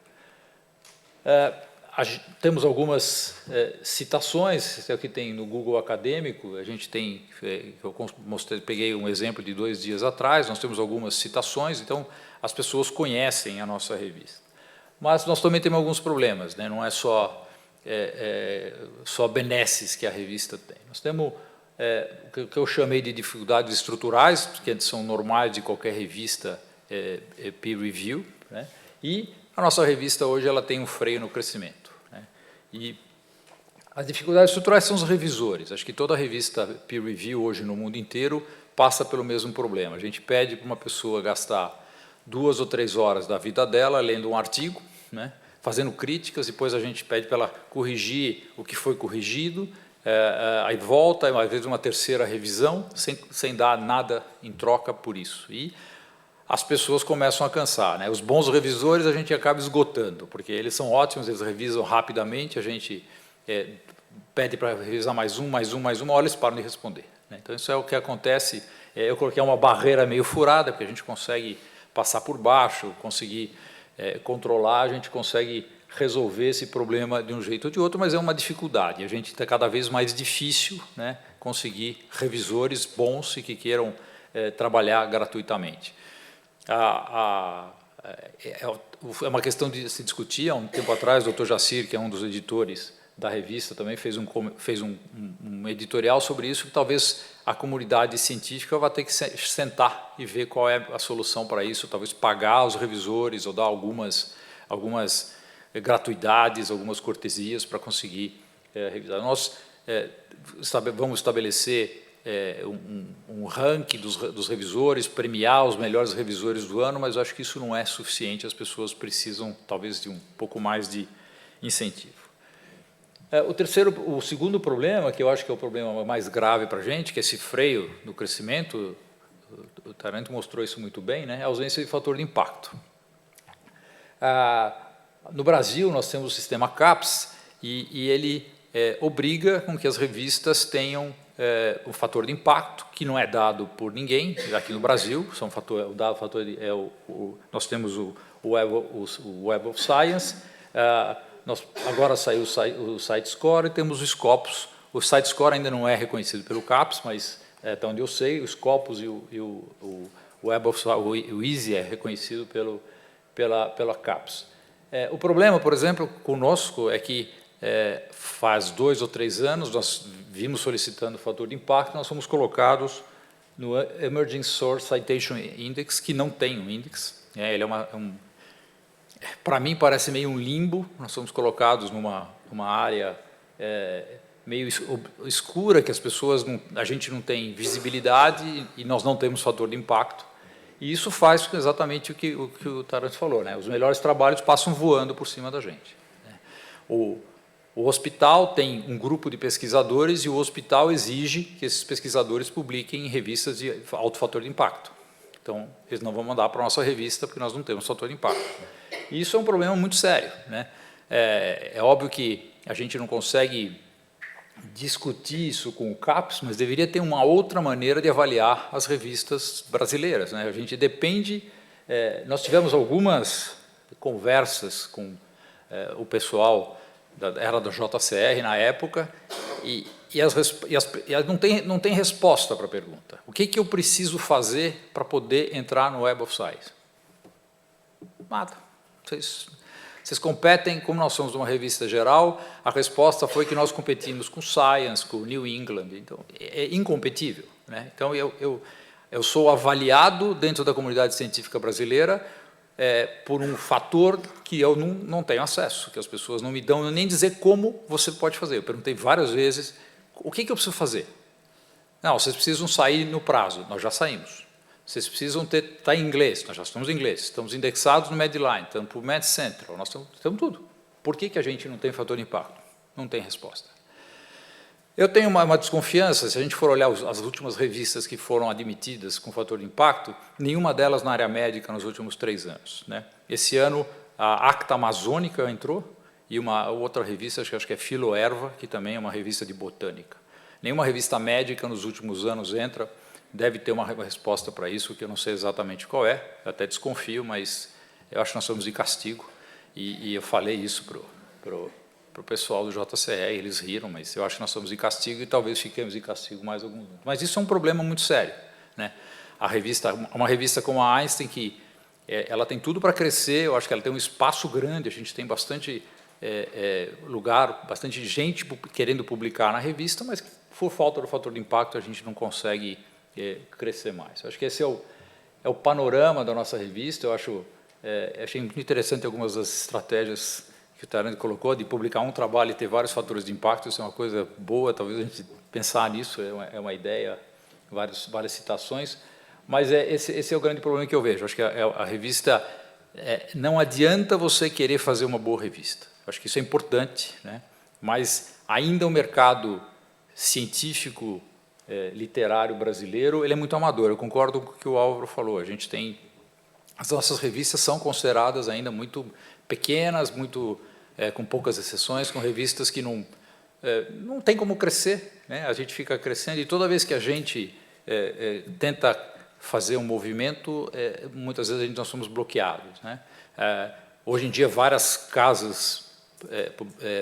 Temos algumas citações. Esse é o que tem no Google Acadêmico. A gente tem, eu peguei um exemplo de 2 dias atrás. Nós temos algumas citações, então as pessoas conhecem a nossa revista. Mas nós também temos alguns problemas, né? Não é só benesses que a revista tem. Nós temos o que eu chamei de dificuldades estruturais, que são normais de qualquer revista peer review. né? E a nossa revista hoje ela tem um freio no crescimento, né? E as dificuldades estruturais são os revisores. Acho que toda revista peer review hoje no mundo inteiro passa pelo mesmo problema. A gente pede para uma pessoa gastar 2 ou 3 horas da vida dela lendo um artigo, né, fazendo críticas, depois a gente pede para ela corrigir o que foi corrigido, aí volta, às vezes uma terceira revisão, sem dar nada em troca por isso. E as pessoas começam a cansar, né? Os bons revisores a gente acaba esgotando, porque eles são ótimos, eles revisam rapidamente, a gente pede para revisar mais uma hora eles param de responder, né? Então, isso é o que acontece. Eu coloquei uma barreira meio furada, porque a gente consegue passar por baixo, conseguir controlar, a gente consegue resolver esse problema de um jeito ou de outro, mas é uma dificuldade. A gente está cada vez mais difícil, né, conseguir revisores bons e que queiram trabalhar gratuitamente. É uma questão de se discutir. Há um tempo atrás, o Dr. Jacir, que é um dos editores da revista, também fez um editorial sobre isso, que talvez a comunidade científica vai ter que sentar e ver qual é a solução para isso, talvez pagar os revisores ou dar algumas gratuidades, algumas cortesias para conseguir revisar. Nós vamos estabelecer um ranking dos revisores, premiar os melhores revisores do ano, mas eu acho que isso não é suficiente, as pessoas precisam talvez de um pouco mais de incentivo. O segundo problema, que eu acho que é o problema mais grave para a gente, que é esse freio no crescimento, o Taranto mostrou isso muito bem, né, é a ausência de fator de impacto. No Brasil, nós temos o sistema CAPES e ele obriga com que as revistas tenham o fator de impacto, que não é dado por ninguém aqui no Brasil. Nós temos o Web of Science, agora saiu o CiteScore e temos o Scopus. O CiteScore ainda não é reconhecido pelo CAPES, mas até onde eu sei, o Scopus e o Web of Science, o EASY é reconhecido pela CAPES. O problema, por exemplo, conosco é que faz 2 ou 3 anos nós vimos solicitando o fator de impacto, nós fomos colocados no Emerging Source Citation Index, que não tem um índice. Ele para mim parece meio um limbo. Nós somos colocados numa área meio escura, que a gente não tem visibilidade e nós não temos fator de impacto. E isso faz exatamente o que o Taranto falou, né? Os melhores trabalhos passam voando por cima da gente, né? O hospital tem um grupo de pesquisadores e o hospital exige que esses pesquisadores publiquem em revistas de alto fator de impacto. Então, eles não vão mandar para a nossa revista porque nós não temos fator de impacto. E isso é um problema muito sério, né? É óbvio que a gente não consegue discutir isso com o CAPES, mas deveria ter uma outra maneira de avaliar as revistas brasileiras, né? A gente depende... nós tivemos algumas conversas com o pessoal era da JCR na época, e não tem resposta para a pergunta. O que eu preciso fazer para poder entrar no Web of Science? Nada. Vocês competem, como nós somos uma revista geral, a resposta foi que nós competimos com Science, com New England, então é incompetível, né? Então eu sou avaliado dentro da comunidade científica brasileira por um fator que eu não tenho acesso, que as pessoas não me dão nem dizer como você pode fazer. Eu perguntei várias vezes, o que eu preciso fazer? Não, vocês precisam sair no prazo, nós já saímos. Vocês precisam estar em inglês, nós já estamos em inglês. Estamos indexados no Medline, estamos para o Med Central, nós estamos tudo. Por que a gente não tem fator de impacto? Não tem resposta. Eu tenho uma desconfiança, se a gente for olhar as últimas revistas que foram admitidas com fator de impacto, nenhuma delas na área médica nos últimos 3 anos, né? Esse ano, a Acta Amazônica entrou, e uma outra revista, acho que é Filoerva, que também é uma revista de botânica. Nenhuma revista médica nos últimos anos entra, deve ter uma resposta para isso, que eu não sei exatamente qual é, eu até desconfio, mas eu acho que nós somos de castigo, e eu falei isso para o pessoal do JCE, eles riram, mas eu acho que nós somos de castigo e talvez fiquemos de castigo mais algum tempo. Mas isso é um problema muito sério, né? Uma revista como a Einstein, que ela tem tudo para crescer, eu acho que ela tem um espaço grande, a gente tem bastante lugar, bastante gente querendo publicar na revista, mas por falta do fator de impacto a gente não consegue crescer mais. Eu acho que esse é o panorama da nossa revista. Eu acho Achei muito interessante algumas das estratégias que o Tarandi colocou, de publicar um trabalho e ter vários fatores de impacto. Isso é uma coisa boa, talvez a gente pensar nisso, é uma ideia, várias citações, mas esse é o grande problema que eu vejo. Acho que a revista, não adianta você querer fazer uma boa revista. Acho que isso é importante, né? Mas ainda o mercado científico, literário brasileiro, ele é muito amador. Eu concordo com o que o Álvaro falou. A gente tem... As nossas revistas são consideradas ainda muito pequenas, com poucas exceções, com revistas que não tem como crescer, né? A gente fica crescendo e toda vez que a gente tenta fazer um movimento, muitas vezes nós somos bloqueados, né? Hoje em dia, várias casas,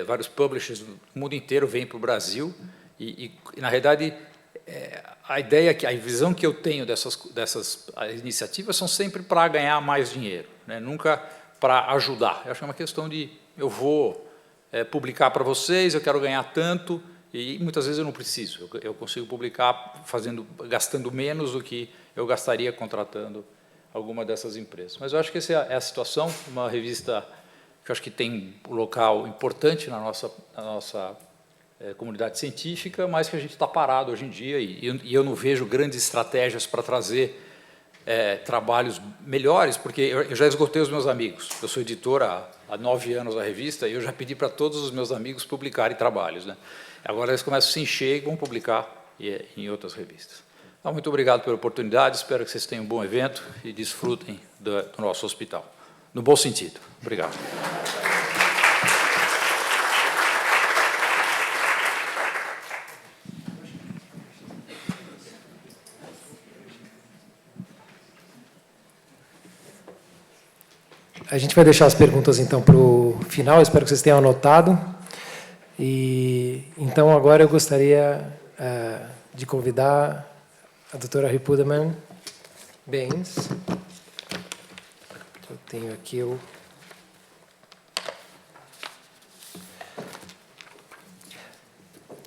vários publishers do mundo inteiro vêm para o Brasil e na realidade, a ideia, a visão que eu tenho dessas iniciativas são sempre para ganhar mais dinheiro, né? Nunca para ajudar. Eu acho que é uma questão de eu vou publicar para vocês, eu quero ganhar tanto, e muitas vezes eu não preciso. Eu consigo publicar gastando menos do que eu gastaria contratando alguma dessas empresas. Mas eu acho que essa é a situação, uma revista que eu acho que tem um local importante na nossa comunidade científica, mas que a gente está parado hoje em dia e eu não vejo grandes estratégias para trazer trabalhos melhores, porque eu já esgotei os meus amigos. Eu sou editor há 9 anos da revista e eu já pedi para todos os meus amigos publicarem trabalhos, né? Agora eles começam a se encher e vão publicar em outras revistas. Então, muito obrigado pela oportunidade, espero que vocês tenham um bom evento e desfrutem do nosso hospital, no bom sentido. Obrigado.
A gente vai deixar as perguntas, então, para o final. Espero que vocês tenham anotado. Então, agora eu gostaria de convidar a doutora Ripudaman Baines. Eu tenho aqui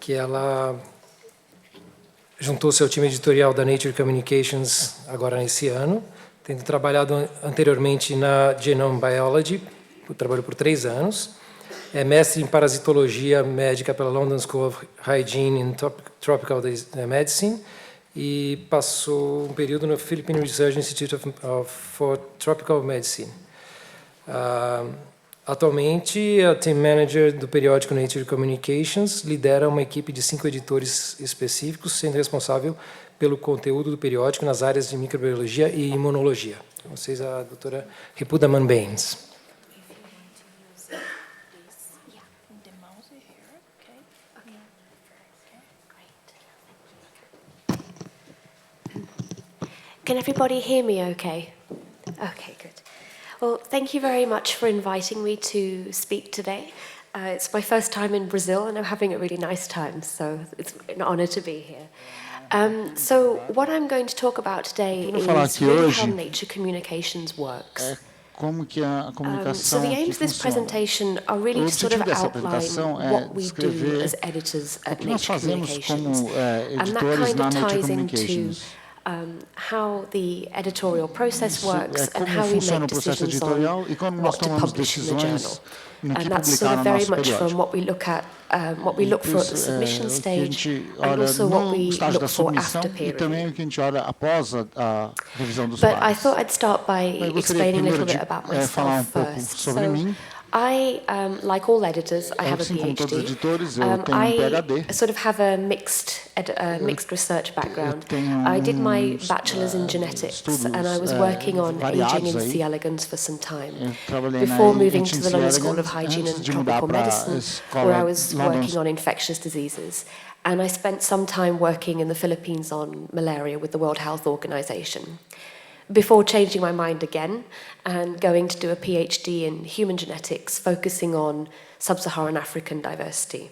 que ela juntou-se ao time editorial da Nature Communications agora nesse ano, tendo trabalhado anteriormente na Genome Biology, trabalhou por 3 anos, é mestre em parasitologia médica pela London School of Hygiene and Tropical Medicine e passou um período no Philippine Research Institute for Tropical Medicine. Atualmente, é Team Manager do periódico Nature Communications, lidera uma equipe de 5 editores específicos, sendo responsável pelo conteúdo do periódico nas áreas de microbiologia e imunologia. Com vocês, a doutora Ripudaman Baines.
Can everybody hear me okay? Okay, good. Well, thank you very much for inviting me to speak today. It's my first time in Brazil, and I'm having a really nice time, so it's an honor to be here. So what I'm going to talk about today is really how Nature Communications works.
Como que a comunicação
So the aims of this
funciona.
presentation are really to sort of
dessa
outline
apresentação é
what we do
descrever
as editors
o
at
que nós
Nature
fazemos
Communications.
como
And that
editores
kind
na
of
Nature
ties into
Communications.
how the editorial process works and
como
how we
funciona
make
o processo
decisions
editorial e
on
como nós
what to
tomamos
publish in the
decisões
journal.
no que
And that's
publicar
sort of
no
very
nosso
much from
periódico.
what we look at, what we look for at the submission
o que a
stage,
gente
and
olha
also what
no
we
estágio da
look for
submissão
after
e
peer
também
review.
o que a gente olha após a revisão dos
But I
pares.
thought I'd start by
Eu gostaria
explaining a
primeiro
little
de
bit about
falar
myself
pouco
first.
sobre
So
mim.
I, like all editors, I have a
Assim como todos os
PhD.
editores, eu tenho PhD.
I sort of have a mixed research background.
tenho
I did my bachelor's in genetics,
estudos,
and I was working on
variados
aging in
aí.
C. elegans for some time.
Eu trabalhei
Before
na
moving
Aging
to the
C.
London School of
elegans
Hygiene
antes
and
de mudar
Tropical
para a
Medicine,
escola
where I was
London.
working on infectious diseases. And I spent some time working in the Philippines on malaria with the World Health Organization, before changing my mind again and going to do a PhD in human genetics, focusing on sub-Saharan African diversity.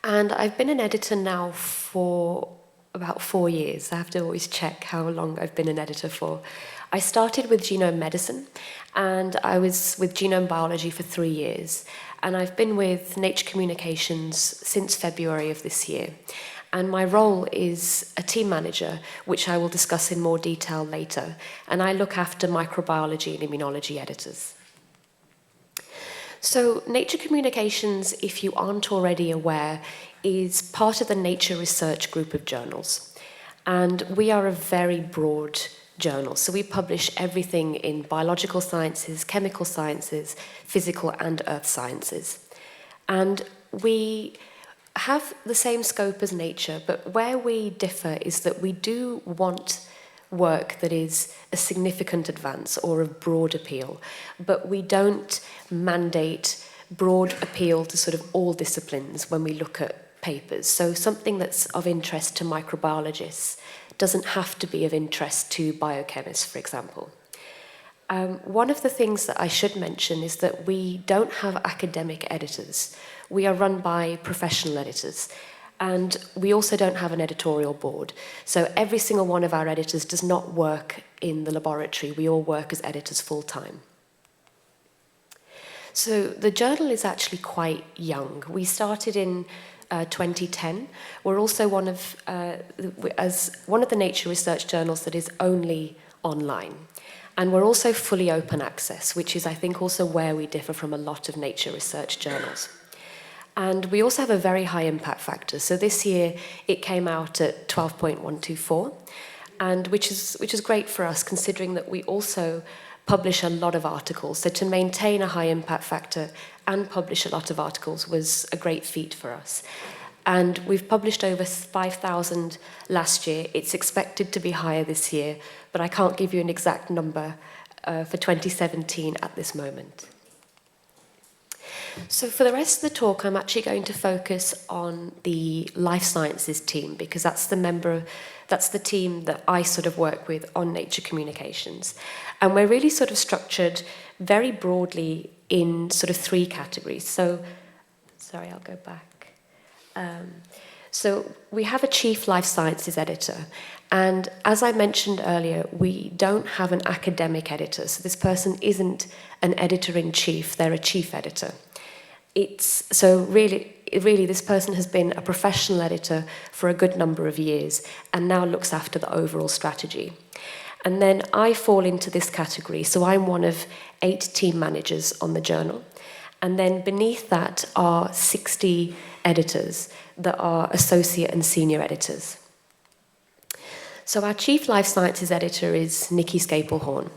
And I've been an editor now for about 4 years. I have to always check how long I've been an editor for. I started with genome medicine, and I was with genome biology for 3 years. And I've been with Nature Communications since February of this year. And my role is a team manager, which I will discuss in more detail later. And I look after microbiology and immunology editors. So Nature Communications, if you aren't already aware, is part of the Nature Research group of journals. And we are a very broad journal. So we publish everything in biological sciences, chemical sciences, physical and earth sciences. And we have the same scope as Nature, but where we differ is that we do want work that is a significant advance or of broad appeal, but we don't mandate broad appeal to sort of all disciplines when we look at papers. So something that's of interest to microbiologists doesn't have to be of interest to biochemists, for example. One of the things that I should mention is that we don't have academic editors. We are run by professional editors. And we also don't have an editorial board. So every single one of our editors does not work in the laboratory. We all work as editors full-time. So the journal is actually quite young. We started in 2010. We're also one of the Nature Research journals that is only online. And we're also fully open access, which is, I think, also where we differ from a lot of Nature Research journals. And we also have a very high impact factor. So this year it came out at 12.124, and which is great for us, considering that we also publish a lot of articles. So to maintain a high impact factor and publish a lot of articles was a great feat for us. And we've published over 5,000 last year. It's expected to be higher this year, but I can't give you an exact number for 2017 at this moment. So for the rest of the talk, I'm actually going to focus on the life sciences team, because that's the team that I sort of work with on Nature Communications. And we're really sort of structured very broadly in sort of 3 categories. So, sorry, I'll go back. So we have a chief life sciences editor. And as I mentioned earlier, we don't have an academic editor. So this person isn't an editor-in-chief, they're a chief editor. So really this person has been a professional editor for a good number of years and now looks after the overall strategy. And then I fall into this category, so I'm one of 8 team managers on the journal. And then beneath that are 60 editors that are associate and senior editors. So our chief life sciences editor is Nikki Scapelhorn.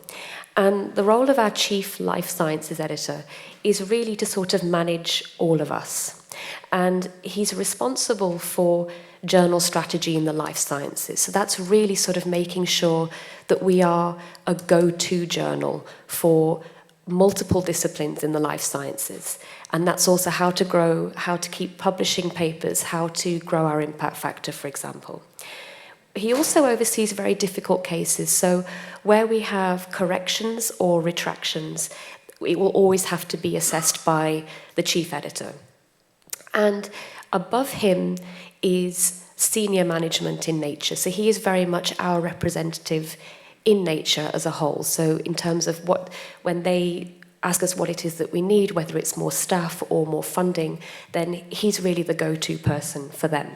And the role of our chief life sciences editor is really to sort of manage all of us. And he's responsible for journal strategy in the life sciences. So that's really sort of making sure that we are a go-to journal for multiple disciplines in the life sciences. And that's also how to grow, how to keep publishing papers, how to grow our impact factor, for example. He also oversees very difficult cases. So where we have corrections or retractions, it will always have to be assessed by the chief editor. And above him is senior management in Nature. So he is very much our representative in Nature as a whole. So in terms of when they ask us what it is that we need, whether it's more staff or more funding, then he's really the go-to person for them.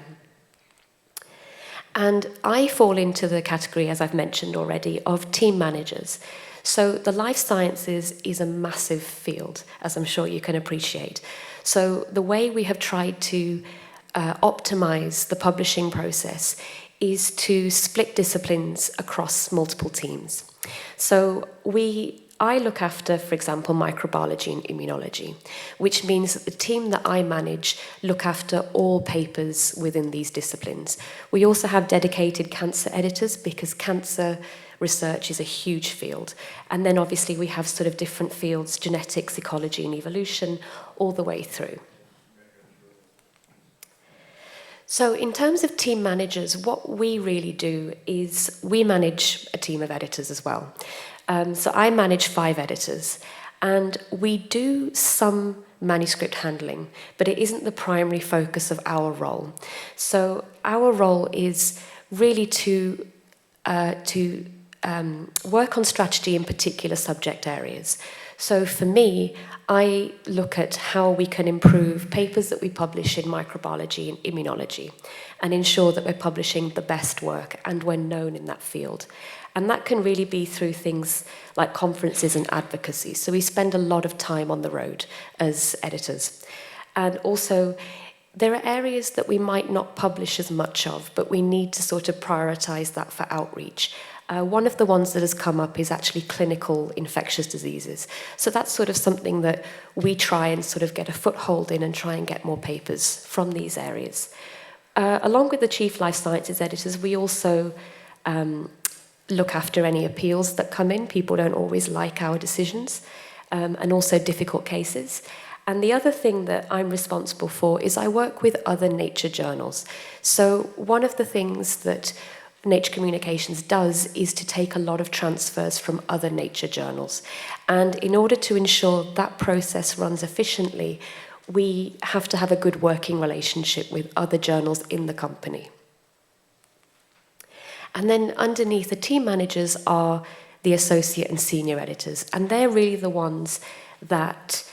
And I fall into the category, as I've mentioned already, of team managers. So the life sciences is a massive field, as I'm sure you can appreciate. So the way we have tried to optimize the publishing process is to split disciplines across multiple teams. So I look after, for example, microbiology and immunology, which means that the team that I manage look after all papers within these disciplines. We also have dedicated cancer editors because cancer research is a huge field. And then obviously we have sort of different fields, genetics, ecology and evolution, all the way through. So in terms of team managers, what we really do is we manage a team of editors as well. So I manage 5 editors, and we do some manuscript handling, but it isn't the primary focus of our role. So our role is really to work on strategy in particular subject areas. So for me, I look at how we can improve papers that we publish in microbiology and immunology. and ensure that we're publishing the best work and we're known in that field. And that can really be through things like conferences and advocacy. So we spend a lot of time on the road as editors. And also, there are areas that we might not publish as much of, but we need to sort of prioritize that for outreach. One of the ones that has come up is actually clinical infectious diseases. So that's sort of something that we try and sort of get a foothold in and try and get more papers from these areas. Along with the chief life sciences editors, we also look after any appeals that come in. People don't always like our decisions, and also difficult cases. And the other thing that I'm responsible for is I work with other nature journals. So one of the things that Nature Communications does is to take a lot of transfers from other nature journals. And in order to ensure that process runs efficiently, we have to have a good working relationship with other journals in the company. And then underneath the team managers are the associate and senior editors, and they're really the ones that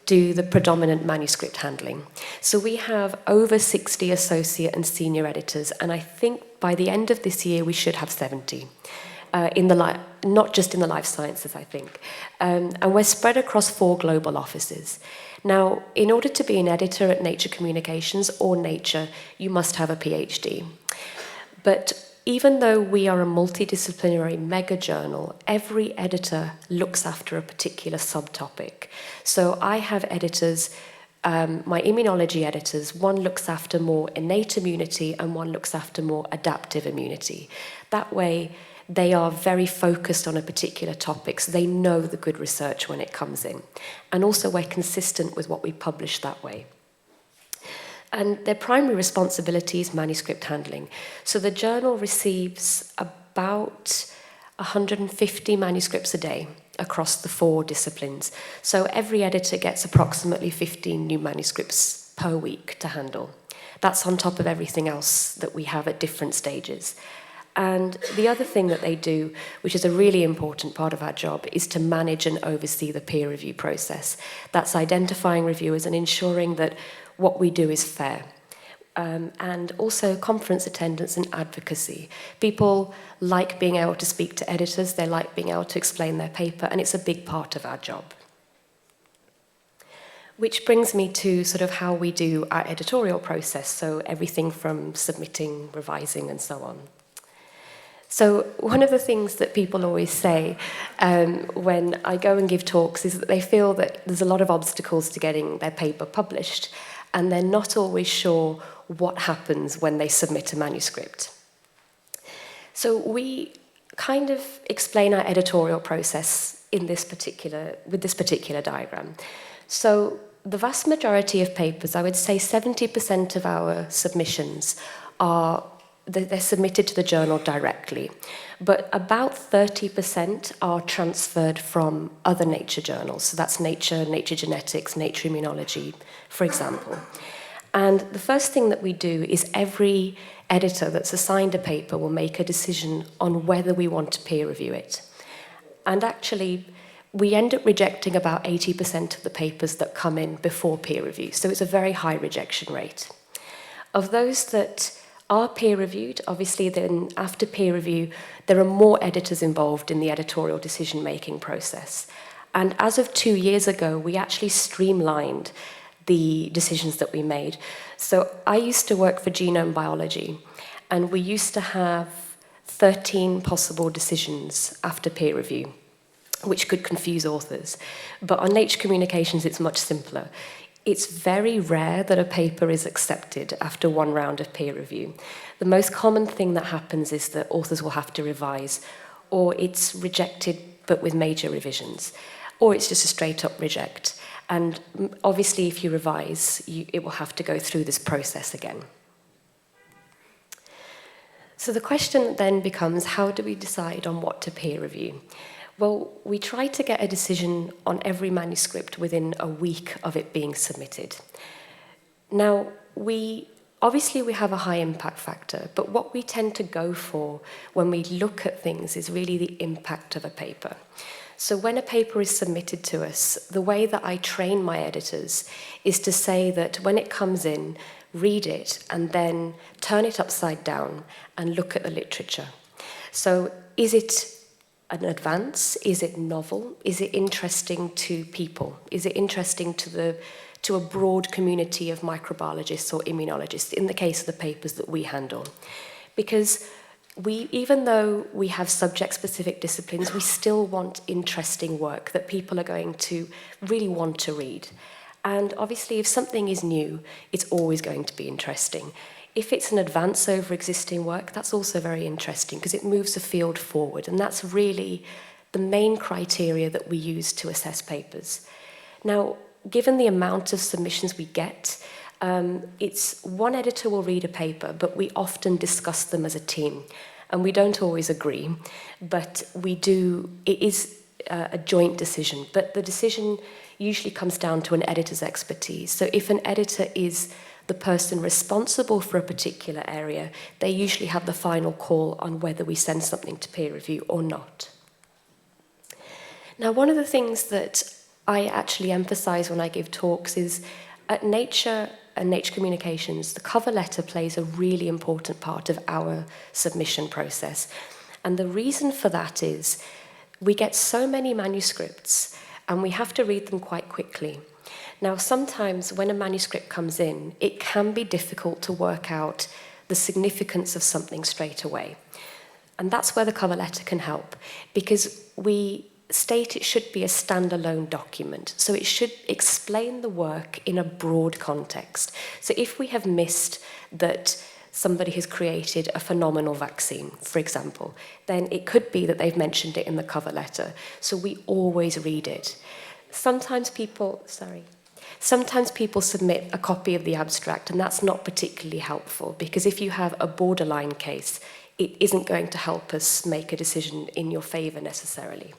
do the predominant manuscript handling. So we have over 60 associate and senior editors, and I think by the end of this year we should have 70. Not just in the life sciences, I think. And we're spread across 4 global offices. Now, in order to be an editor at Nature Communications or Nature, you must have a PhD. But even though we are a multidisciplinary mega journal, every editor looks after a particular subtopic. So I have editors, my immunology editors, one looks after more innate immunity and one looks after more adaptive immunity. That way, they are very focused on a particular topic, so they know the good research when it comes in. And also we're consistent with what we publish that way. And their primary responsibility is manuscript handling. So the journal receives about 150 manuscripts a day across the 4 disciplines. So every editor gets approximately 15 new manuscripts per week to handle. That's on top of everything else that we have at different stages. And the other thing that they do, which is a really important part of our job, is to manage and oversee the peer review process. That's identifying reviewers and ensuring that what we do is fair. And also conference attendance and advocacy. People like being able to speak to editors, they like being able to explain their paper, and it's a big part of our job. Which brings me to sort of how we do our editorial process, so everything from submitting, revising, and so on. So one of the things that people always say when I go and give talks is that they feel that there's a lot of obstacles to getting their paper published, and they're not always sure what happens when they submit a manuscript. So we kind of explain our editorial process in with this particular diagram. So the vast majority of papers, I would say 70% of our submissions they're submitted to the journal directly, but about 30% are transferred from other nature journals. So that's Nature, Nature Genetics, Nature Immunology, for example. And the first thing that we do is every editor that's assigned a paper will make a decision on whether we want to peer review it. And actually, we end up rejecting about 80% of the papers that come in before peer review. So it's a very high rejection rate. Of those that are peer-reviewed, obviously then after peer review, there are more editors involved in the editorial decision-making process. And as of 2 years ago, we actually streamlined the decisions that we made. So I used to work for Genome Biology, and we used to have 13 possible decisions after peer review, which could confuse authors. But on Nature Communications, it's much simpler. It's very rare that a paper is accepted after one round of peer review. The most common thing that happens is that authors will have to revise, or it's rejected but with major revisions, or it's just a straight-up reject. And obviously, if you revise, it will have to go through this process again. So the question then becomes, how do we decide on what to peer review? Well, we try to get a decision on every manuscript within a week of it being submitted. Now, obviously we have a high impact factor, but what we tend to go for when we look at things is really the impact of a paper. So when a paper is submitted to us, the way that I train my editors is to say that when it comes in, read it, and then turn it upside down and look at the literature. So is it an advance? Is it novel? Is it interesting to people? Is it interesting to a broad community of microbiologists or immunologists, in the case of the papers that we handle? Because even though we have subject-specific disciplines, we still want interesting work that people are going to really want to read. And obviously, if something is new, it's always going to be interesting. If it's an advance over existing work, that's also very interesting because it moves the field forward, and that's really the main criteria that we use to assess papers. Now, given the amount of submissions we get, it's one editor will read a paper, but we often discuss them as a team, and we don't always agree, but it is a joint decision, but the decision usually comes down to an editor's expertise. So if an editor is the person responsible for a particular area, they usually have the final call on whether we send something to peer review or not. Now, one of the things that I actually emphasize when I give talks is at Nature and Nature Communications, the cover letter plays a really important part of our submission process. And the reason for that is we get so many manuscripts and we have to read them quite quickly. Now, sometimes when a manuscript comes in, it can be difficult to work out the significance of something straight away. And that's where the cover letter can help, because we state it should be a standalone document. So it should explain the work in a broad context. So if we have missed that somebody has created a phenomenal vaccine, for example, then it could be that they've mentioned it in the cover letter. So we always read it. Sometimes people submit a copy of the abstract, and that's not particularly helpful, because if you have a borderline case, it isn't going to help us make a decision in your favor necessarily.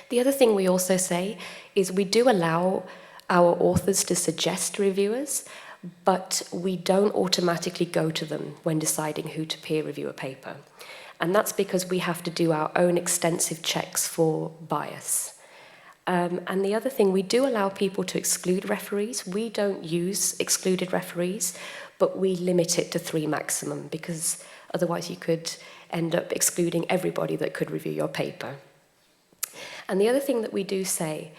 The other thing we also say is we do allow our authors to suggest reviewers, but we don't automatically go to them when deciding who to peer review a paper. And that's because we have to do our own extensive checks for bias. And the other thing, we do allow people to exclude referees. We don't use excluded referees, but we limit it to 3 maximum, because otherwise you could end up excluding everybody that could review your paper. And the other thing that we do say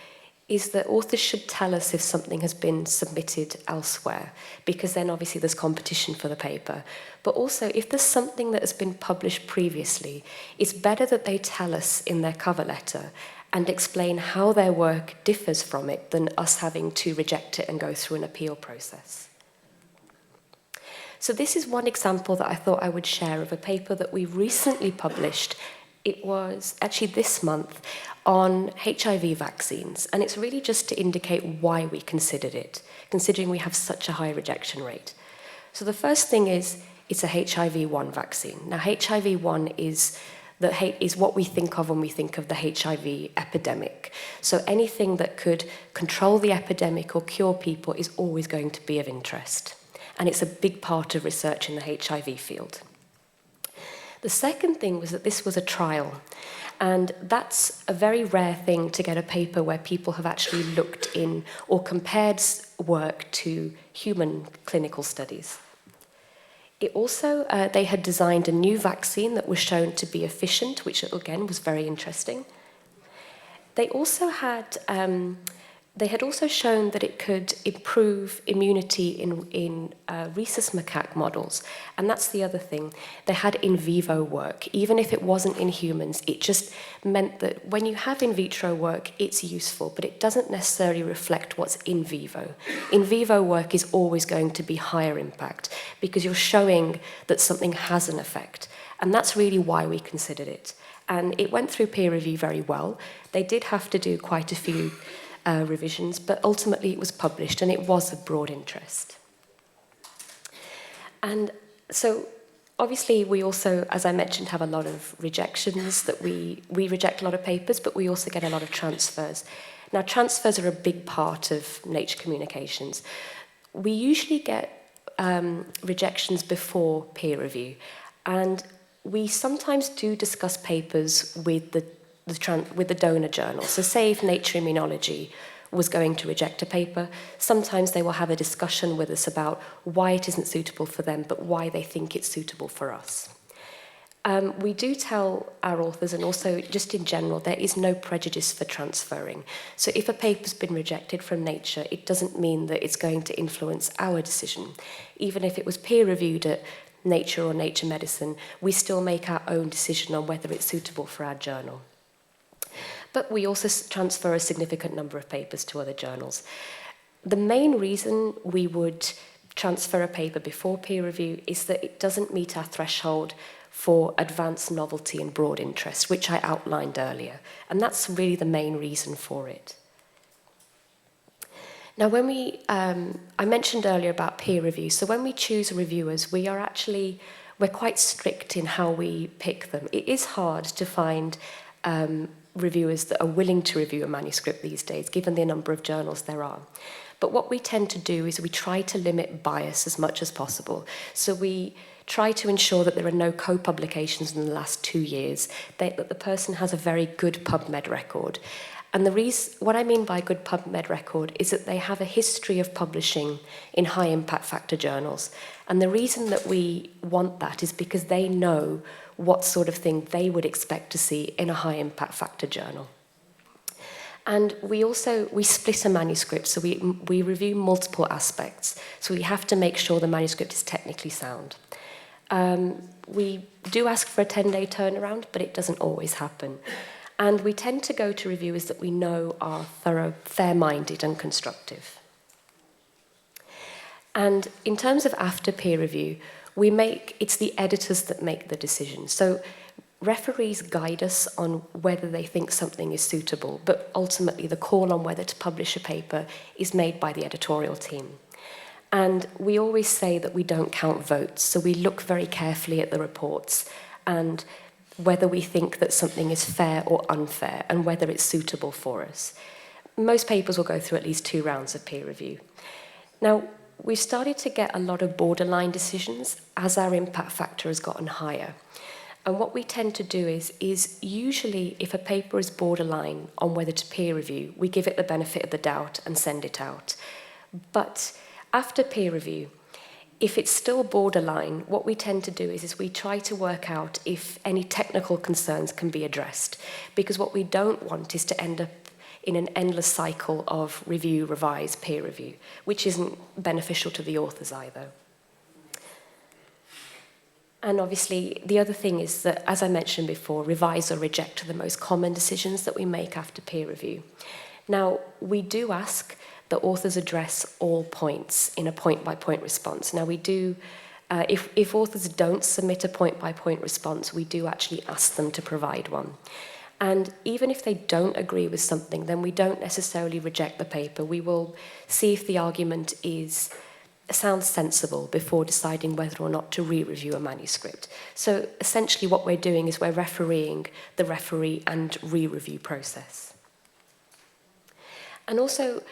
is that authors should tell us if something has been submitted elsewhere, because then obviously there's competition for the paper. But also, if there's something that has been published previously, it's better that they tell us in their cover letter and explain how their work differs from it than us having to reject it and go through an appeal process. So this is one example that I thought I would share of a paper that we recently published. It was actually this month on HIV vaccines, and it's really just to indicate why we considered it, considering we have such a high rejection rate. So the first thing is it's a HIV-1 vaccine. Now, HIV-1 is what we think of when we think of the HIV epidemic. So anything that could control the epidemic or cure people is always going to be of interest. And it's a big part of research in the HIV field. The second thing was that this was a trial. And that's a very rare thing to get a paper where people have actually looked in or compared work to human clinical studies. It also, they had designed a new vaccine that was shown to be efficient, which again was very interesting. They also had, they had also shown that it could improve immunity in rhesus macaque models, and that's the other thing. They had in vivo work. Even if it wasn't in humans, it just meant that when you have in vitro work, it's useful, but it doesn't necessarily reflect what's in vivo. In vivo work is always going to be higher impact because you're showing that something has an effect, and that's really why we considered it. And it went through peer review very well. They did have to do quite a few revisions, but ultimately it was published and it was of broad interest. And so obviously we also, as I mentioned, have a lot of rejections, that we reject a lot of papers, but we also get a lot of transfers. Now, transfers are a big part of Nature Communications. We usually get rejections before peer review, and we sometimes do discuss papers with the donor journal. So say if Nature Immunology was going to reject a paper. Sometimes they will have a discussion with us about why it isn't suitable for them, but why they think it's suitable for us. We do tell our authors, and also just in general, there is no prejudice for transferring. So if a paper's been rejected from Nature, it doesn't mean that it's going to influence our decision. Even if it was peer-reviewed at Nature or Nature Medicine, we still make our own decision on whether it's suitable for our journal. But we also transfer a significant number of papers to other journals. The main reason we would transfer a paper before peer review is that it doesn't meet our threshold for advanced novelty and broad interest, which I outlined earlier. And that's really the main reason for it. Now, when I mentioned earlier about peer review. So when we choose reviewers, we're quite strict in how we pick them. It is hard to find reviewers that are willing to review a manuscript these days, given the number of journals there are. But what we tend to do is we try to limit bias as much as possible. So we try to ensure that there are no co-publications in the last 2 years, that the person has a very good PubMed record. And what I mean by good PubMed record is that they have a history of publishing in high impact factor journals. And the reason that we want that is because they know what sort of thing they would expect to see in a high impact factor journal. And we split a manuscript, so we review multiple aspects. So we have to make sure the manuscript is technically sound. We do ask for a 10-day turnaround, but it doesn't always happen. And we tend to go to reviewers that we know are thorough, fair-minded and constructive. And in terms of after peer review, it's the editors that make the decision. So referees guide us on whether they think something is suitable, but ultimately the call on whether to publish a paper is made by the editorial team. And we always say that we don't count votes, so we look very carefully at the reports and whether we think that something is fair or unfair and whether it's suitable for us. Most papers will go through at least 2 rounds of peer review. Now, we've started to get a lot of borderline decisions as our impact factor has gotten higher. And what we tend to do is usually if a paper is borderline on whether to peer review, we give it the benefit of the doubt and send it out. But after peer review, if it's still borderline, what we tend to do is we try to work out if any technical concerns can be addressed. Because what we don't want is to end up in an endless cycle of review, revise, peer review, which isn't beneficial to the authors either. And obviously, the other thing is that, as I mentioned before, revise or reject are the most common decisions that we make after peer review. Now, we do ask that authors address all points in a point-by-point response. Now, we do, if authors don't submit a point-by-point response, we do actually ask them to provide one. And even if they don't agree with something, then we don't necessarily reject the paper. We will see if the argument sounds sensible before deciding whether or not to re-review a manuscript. So essentially what we're doing is we're refereeing the referee and re-review process. And also,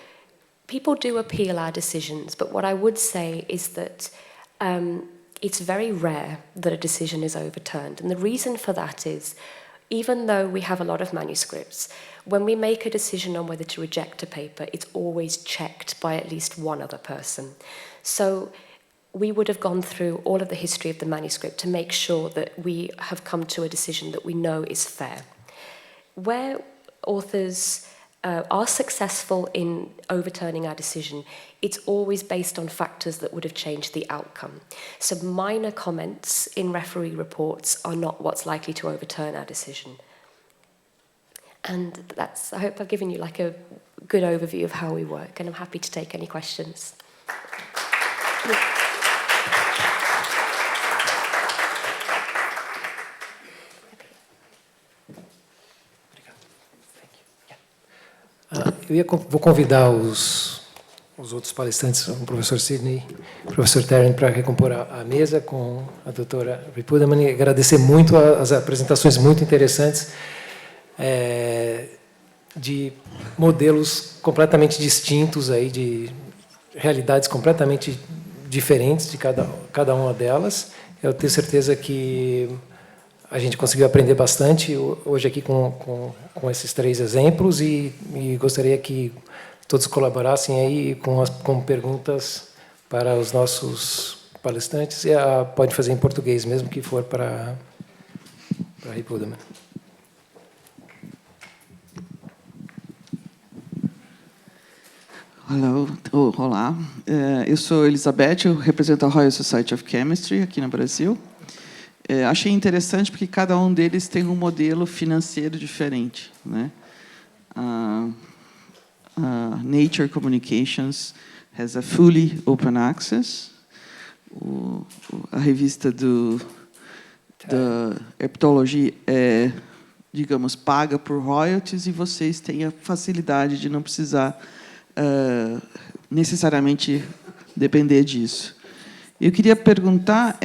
people do appeal our decisions, but what I would say is that it's very rare that a decision is overturned. And the reason for that is, even though we have a lot of manuscripts, when we make a decision on whether to reject a paper, it's always checked by at least one other person. So we would have gone through all of the history of the manuscript to make sure that we have come to a decision that we know is fair. Where authors are successful in overturning our decision, it's always based on factors that would have changed the outcome. So minor comments in referee reports are not what's likely to overturn our decision. And I hope I've given you like a good overview of how we work, and I'm happy to take any questions.
Vou convidar os outros palestrantes, o professor Sidney, o professor Terran, para recompor a mesa com a doutora Ripudaman e agradecer muito as apresentações muito interessantes de modelos completamente distintos, aí, de realidades completamente diferentes de cada uma delas. Eu tenho certeza que a gente conseguiu aprender bastante hoje aqui com esses 3 exemplos e gostaria que todos colaborassem aí com perguntas para os nossos palestrantes. E pode fazer em português mesmo, que for para Ripuda.
Olá, eu sou Elizabeth, eu represento a Royal Society of Chemistry aqui no Brasil. Achei interessante porque cada um deles tem um modelo financeiro diferente, né? Nature Communications has a fully open access. A revista da Herpetology é, digamos, paga por royalties e vocês têm a facilidade de não precisar necessariamente depender disso. Eu queria perguntar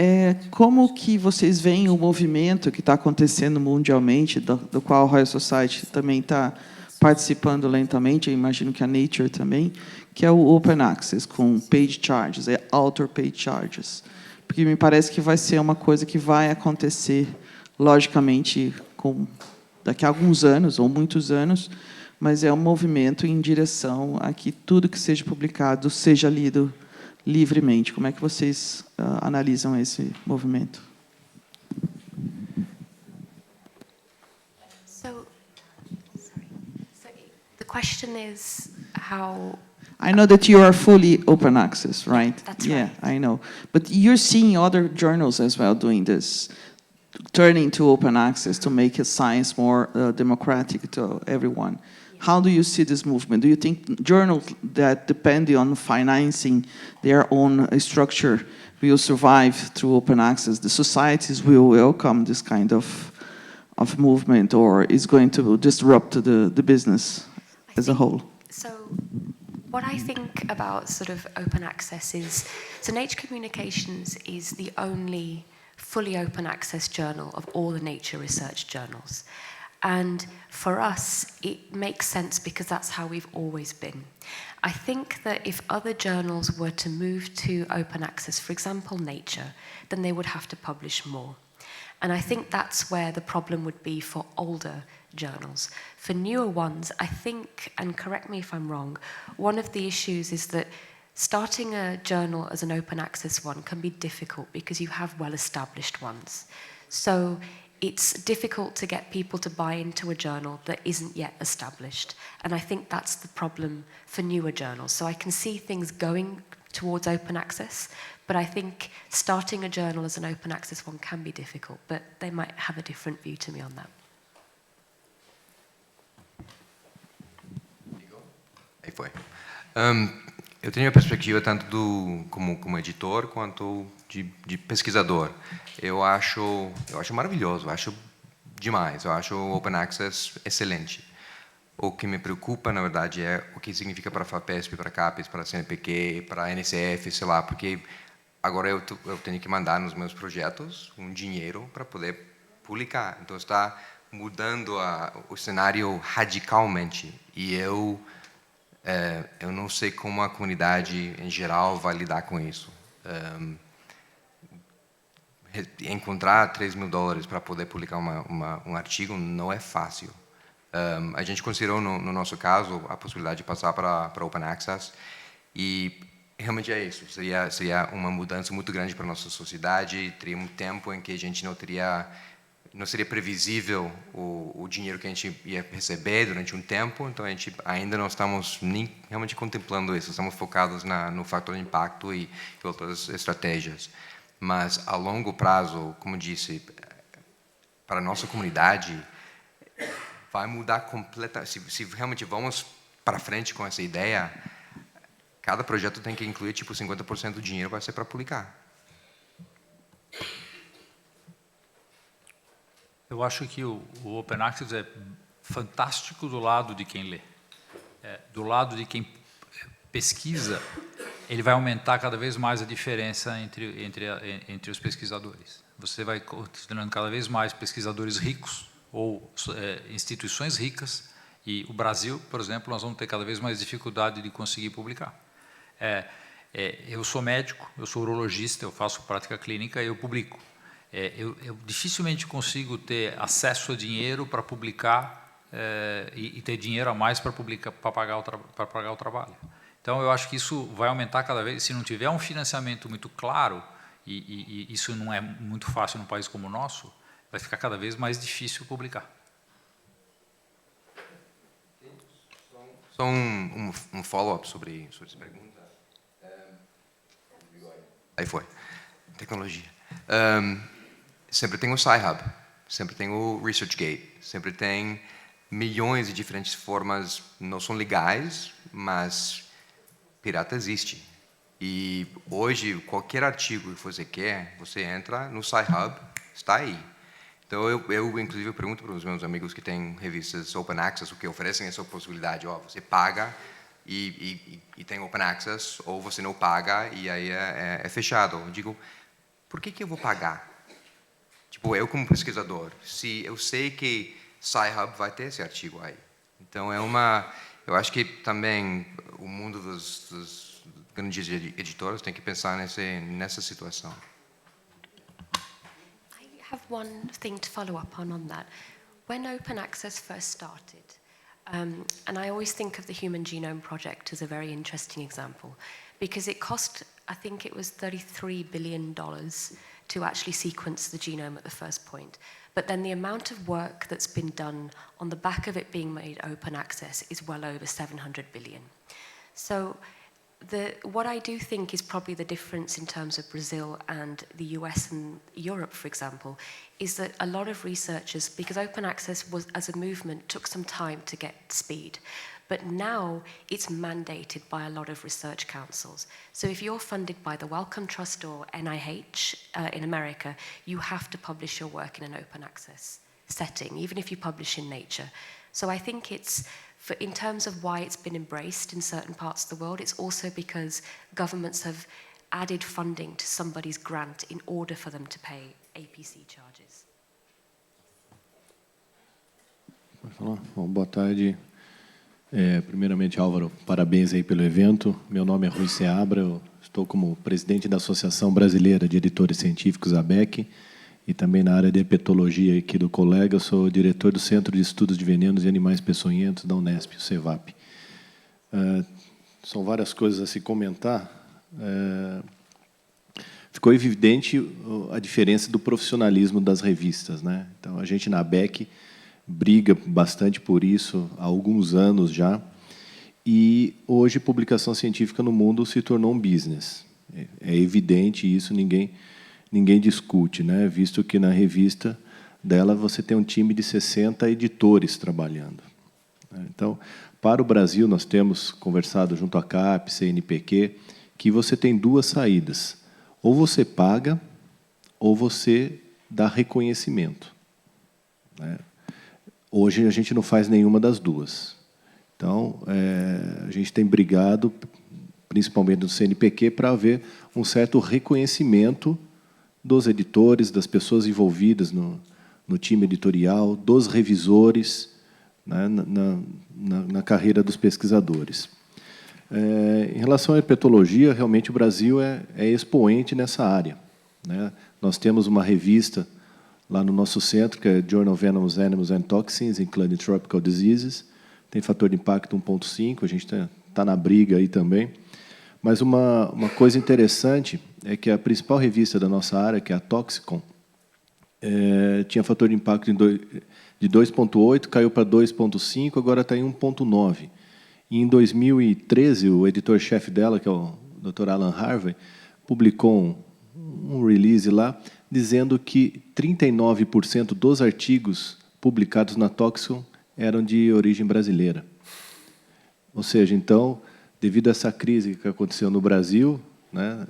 como que vocês veem o movimento que está acontecendo mundialmente, do qual a Royal Society também está participando lentamente, eu imagino que a Nature também, que é o Open Access, com paid charges, author paid charges. Porque me parece que vai ser uma coisa que vai acontecer, logicamente, daqui a alguns anos, ou muitos anos, mas é um movimento em direção a que tudo que seja publicado seja lido livremente. Como é que vocês analisam esse movimento?
So the question is how...
I know that you are fully open access, right?
That's
yeah,
right.
I know. But you're seeing other journals as well doing this, turning to open access to make science more democratic to everyone. How do you see this movement? Do you think journals that depend on financing their own structure will survive through open access? The societies will welcome this kind of movement, or is going to disrupt the business as a whole?
So what I think about sort of open access is, so Nature Communications is the only fully open access journal of all the nature research journals. And for us, it makes sense because that's how we've always been. I think that if other journals were to move to open access, for example, Nature, then they would have to publish more. And I think that's where the problem would be for older journals. For newer ones, I think, and correct me if I'm wrong, one of the issues is that starting a journal as an open access one can be difficult because you have well-established ones. So it's difficult to get people to buy into a journal that isn't yet established. And I think that's the problem for newer journals. So I can see things going towards open access, but I think starting a journal as an open access one can be difficult, but they might have a different view to me on that.
Aí foi. Eu tenho a perspectiva tanto como editor quanto de pesquisador. Eu acho maravilhoso, acho demais, eu acho o Open Access excelente. O que me preocupa, na verdade, é o que significa para a FAPESP, para a CAPES, para a CNPq, para a NSF, sei lá, porque agora eu tenho que mandar nos meus projetos um dinheiro para poder publicar. Então, está mudando o cenário radicalmente. E eu não sei como a comunidade, em geral, vai lidar com isso. Encontrar $3.000 para poder publicar um artigo não é fácil. A gente considerou, no nosso caso, a possibilidade de passar para Open Access e realmente é isso. Seria uma mudança muito grande para a nossa sociedade, teria um tempo em que a gente não seria previsível o dinheiro que a gente ia receber durante um tempo, então a gente ainda não estamos nem realmente contemplando isso, estamos focados no fator de impacto e outras estratégias. Mas, a longo prazo, como disse, para a nossa comunidade, vai mudar completamente. Se realmente vamos para frente com essa ideia, cada projeto tem que incluir, tipo, 50% do dinheiro vai ser para publicar.
Eu acho que o Open Access é fantástico do lado de quem lê. Do lado de quem pesquisa, ele vai aumentar cada vez mais a diferença entre os pesquisadores. Você vai considerando cada vez mais pesquisadores ricos ou instituições ricas, e o Brasil, por exemplo, nós vamos ter cada vez mais dificuldade de conseguir publicar. Eu sou médico, eu sou urologista, eu faço prática clínica e eu publico. Eu dificilmente consigo ter acesso a dinheiro para publicar e ter dinheiro a mais para pagar o trabalho. Então, eu acho que isso vai aumentar cada vez. Se não tiver um financiamento muito claro, e isso não é muito fácil num país como o nosso, vai ficar cada vez mais difícil publicar.
Só um follow-up sobre essa pergunta. Aí foi. Tecnologia. Sempre tem o Sci-Hub, sempre tem o ResearchGate, sempre tem milhões de diferentes formas, não são legais, mas pirata existe. E hoje, qualquer artigo que você quer, você entra no Sci-Hub, está aí. Então, eu inclusive, pergunto para os meus amigos que têm revistas Open Access, o que oferecem essa possibilidade. Você paga e tem Open Access, ou você não paga e aí é fechado. Eu digo, por que eu vou pagar? Tipo, eu como pesquisador, se eu sei que Sci-Hub vai ter esse artigo aí. Então, eu acho que também o mundo dos grandes editoras tem que pensar nessa situação.
I have one thing to follow up on that. When open access first started, and I always think of the Human Genome Project as a very interesting example, because it cost, I think it was $33 billion to actually sequence the genome at the first point. But then the amount of work that's been done on the back of it being made open access is well over 700 billion. So what I do think is probably the difference in terms of Brazil and the US and Europe, for example, is that a lot of researchers, because open access was, as a movement, took some time to get speed. But now it's mandated by a lot of research councils. So if you're funded by the Wellcome Trust or NIH in America, you have to publish your work in an open access setting, even if you publish in Nature. So I think it's, in terms of why it's been embraced in certain parts of the world, it's also because governments have added funding to somebody's grant in order for them to pay APC charges.
Pode falar? Bom, boa tarde. Primeiramente, Álvaro, parabéns aí pelo evento. Meu nome é Rui Seabra, eu estou como presidente da Associação Brasileira de Editores Científicos, ABEC, e também na área de herpetologia aqui do colega, eu sou diretor do Centro de Estudos de Venenos e Animais Peçonhentos da Unesp, o CEVAP. São várias coisas a se comentar. Ficou evidente a diferença do profissionalismo das revistas, né? Então, a gente na ABEC briga bastante por isso há alguns anos já, e hoje publicação científica no mundo se tornou um business. É evidente isso, ninguém discute, né? Visto que na revista dela você tem um time de 60 editores trabalhando. Então, para o Brasil, nós temos conversado junto à CAP, CNPq, que você tem duas saídas. Ou você paga, ou você dá reconhecimento, né? Hoje, a gente não faz nenhuma das duas. Então, a gente tem brigado, principalmente no CNPq, para haver um certo reconhecimento dos editores, das pessoas envolvidas no time editorial, dos revisores, né, na carreira dos pesquisadores. Em relação à herpetologia, realmente o Brasil é expoente nessa área, né? Nós temos uma revista lá no nosso centro, que é Journal of Venomous Animals and Toxins, Including Tropical Diseases, tem fator de impacto 1.5, a gente está na briga aí também. Mas uma coisa interessante é que a principal revista da nossa área, que é a Toxicon, tinha fator de impacto de 2.8, caiu para 2.5, agora está em 1.9. E em 2013, o editor-chefe dela, que é o Dr. Alan Harvey, publicou um release lá, dizendo que 39% dos artigos publicados na Toxicon eram de origem brasileira. Ou seja, então, devido a essa crise que aconteceu no Brasil, né,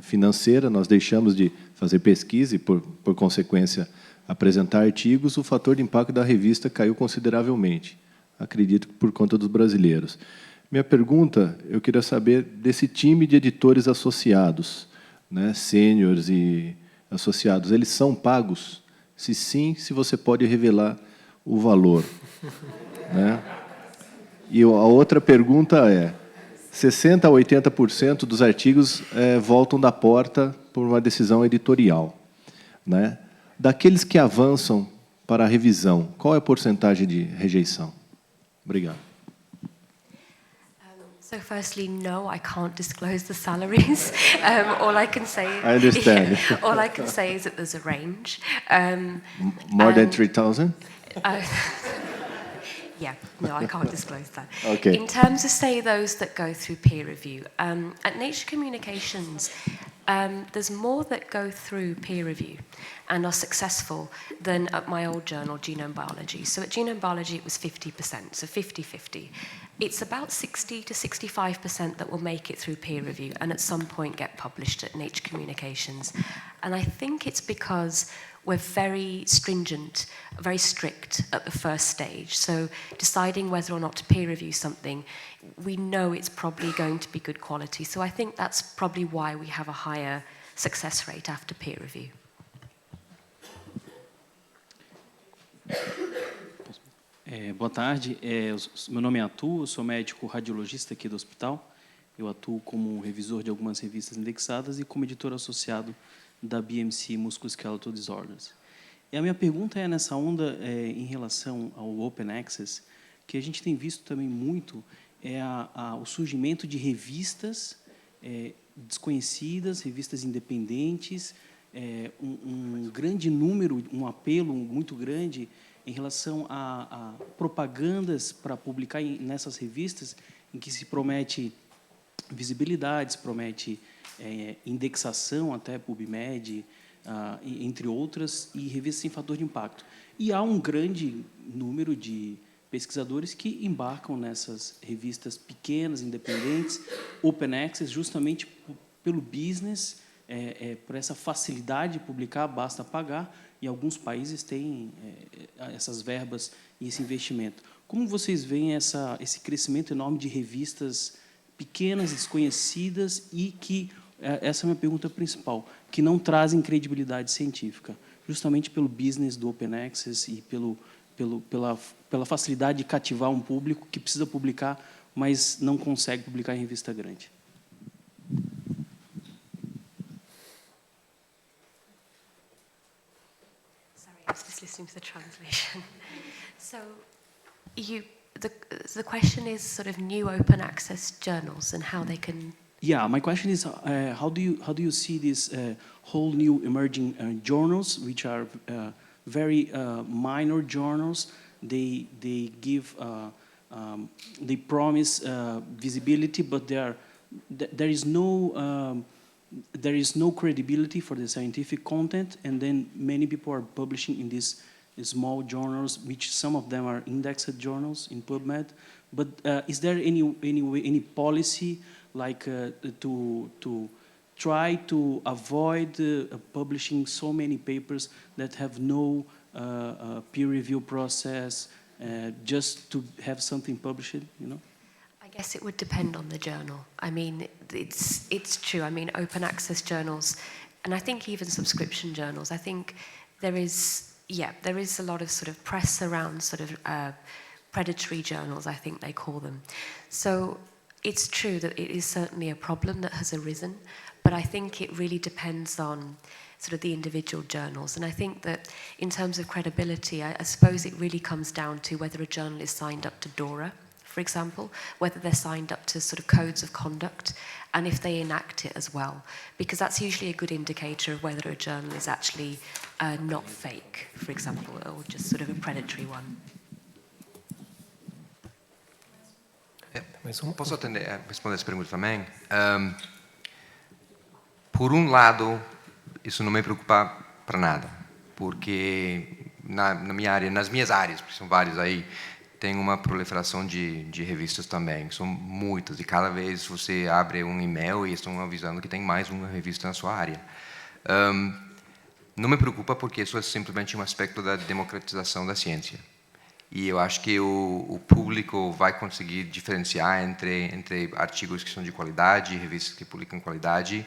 financeira, nós deixamos de fazer pesquisa e, por consequência, apresentar artigos, o fator de impacto da revista caiu consideravelmente. Acredito que por conta dos brasileiros. Minha pergunta, eu queria saber desse time de editores associados, né, sêniores e associados, eles são pagos? Se sim, se você pode revelar o valor, né? E a outra pergunta é, 60% a 80% dos artigos voltam da porta por uma decisão editorial, né? Daqueles que avançam para a revisão, qual é a porcentagem de rejeição? Obrigado.
So firstly, no, I can't disclose the salaries. All I can say.
I understand.
All I can say is that there's a range.
More than 3,000?
Yeah, no, I can't disclose that.
Okay.
In terms of, say, those that go through peer review, at Nature Communications, there's more that go through peer review and are successful than at my old journal, Genome Biology. So at Genome Biology, it was 50%, so 50-50. It's about 60 to 65% that will make it through peer review and at some point get published at Nature Communications. And I think it's because we're very stringent, very strict at the first stage. So deciding whether or not to peer review something, we know it's probably going to be good quality. So I think that's probably why we have a higher success rate after peer review.
Boa tarde, meu nome é Atu, eu sou médico radiologista aqui do hospital. Eu atuo como revisor de algumas revistas indexadas e como editor associado da BMC Musculoskeletal Disorders. E a minha pergunta é nessa onda em relação ao Open Access, que a gente tem visto também muito, o surgimento de revistas desconhecidas, revistas independentes, um grande número, um apelo muito grande em relação a propagandas para publicar nessas revistas, em que se promete visibilidade, se promete indexação até PubMed, entre outras, e revistas sem fator de impacto. E há um grande número de pesquisadores que embarcam nessas revistas pequenas, independentes, open access, justamente pelo business, por essa facilidade de publicar, basta pagar, e alguns países têm essas verbas e esse investimento. Como vocês veem esse crescimento enorme de revistas pequenas, desconhecidas e que, essa é a minha pergunta principal, que não trazem credibilidade científica, justamente pelo business do Open Access e pela facilidade de cativar um público que precisa publicar, mas não consegue publicar em revista grande?
I was just listening to the translation. So, the question is sort of new open access journals and how they can.
Yeah, my question is, how do you see these whole new emerging journals, which are very minor journals? They give they promise visibility, but there is no credibility for the scientific content, and then many people are publishing in these small journals, which some of them are indexed journals in PubMed. But is there any policy like to try to avoid publishing so many papers that have no peer review process, just to have something published, you know?
I guess it would depend on the journal. I mean, it's true. I mean, open access journals, and I think even subscription journals, I think there is a lot of sort of press around sort of predatory journals, I think they call them. So it's true that it is certainly a problem that has arisen, but I think it really depends on sort of the individual journals. And I think that in terms of credibility, I suppose it really comes down to whether a journal is signed up to DORA, for example, whether they're signed up to sort of codes of conduct, and if they enact it as well, because that's usually a good indicator of whether a journal is actually not fake, for example, or just sort of a predatory one.
Posso responder essa pergunta também? Por um lado, isso não me preocupa para nada, porque na minha área, nas minhas áreas, porque são várias aí, tem uma proliferação de revistas também, são muitas, e cada vez você abre um e-mail e estão avisando que tem mais uma revista na sua área. Não me preocupa porque isso é simplesmente um aspecto da democratização da ciência. E eu acho que o público vai conseguir diferenciar entre artigos que são de qualidade, revistas que publicam qualidade,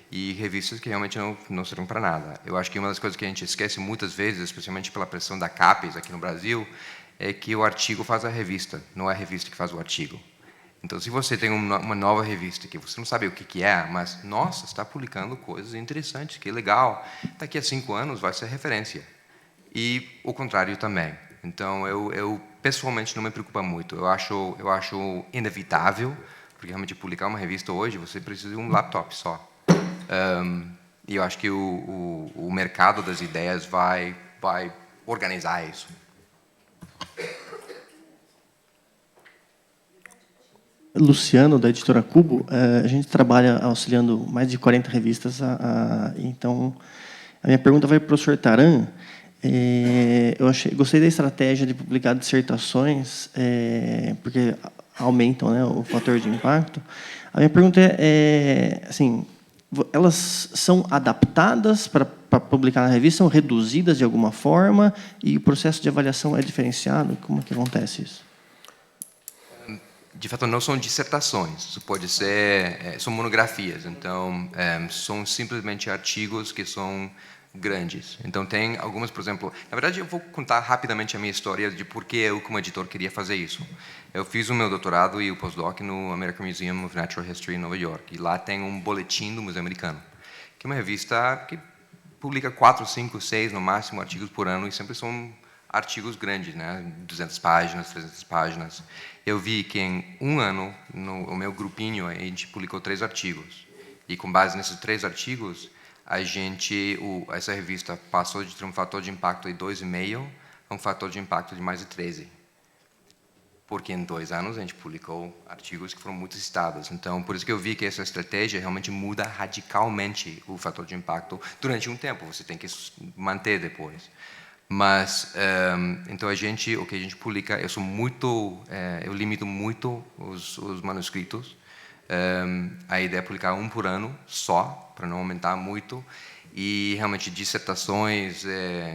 e revistas que realmente não servem para nada. Eu acho que uma das coisas que a gente esquece muitas vezes, especialmente pela pressão da CAPES aqui no Brasil, é que o artigo faz a revista, não é a revista que faz o artigo. Então, se você tem uma nova revista que você não sabe o que é, mas, nossa, está publicando coisas interessantes, que legal, daqui a 5 anos vai ser referência. e o contrário também. Então, eu pessoalmente não me preocupa muito. Eu acho inevitável, porque realmente publicar uma revista hoje, você precisa de um laptop só. E eu acho que o mercado das ideias vai organizar isso.
Luciano, da Editora Cubo. A gente trabalha auxiliando mais de 40 revistas. Então, a minha pergunta vai para o professor Taran. Gostei da estratégia de publicar dissertações, porque aumentam, né, o fator de impacto. A minha pergunta assim, elas são adaptadas para publicar na revista, são reduzidas de alguma forma, e o processo de avaliação é diferenciado? Como é que acontece isso?
De fato, não são dissertações, isso pode ser, são monografias, então são simplesmente artigos que são grandes. Então tem algumas, por exemplo, na verdade eu vou contar rapidamente a minha história de por que eu como editor queria fazer isso. Eu fiz o meu doutorado e o postdoc no American Museum of Natural History em Nova York, e lá tem um boletim do Museu Americano, que é uma revista que publica 4, 5, 6 no máximo artigos por ano, e sempre são artigos grandes, né? 200 páginas, 300 páginas. Eu vi que em um ano, no meu grupinho, a gente publicou 3 artigos. E com base nesses 3 artigos, essa revista passou de ter um fator de impacto de 2,5 a um fator de impacto de mais de 13. Porque em 2 anos a gente publicou artigos que foram muito citados. Então, por isso que eu vi que essa estratégia realmente muda radicalmente o fator de impacto durante um tempo. Você tem que manter depois. Mas, então, o que a gente publica, eu limito muito os manuscritos. A ideia é publicar um por ano só, para não aumentar muito. E, realmente, dissertações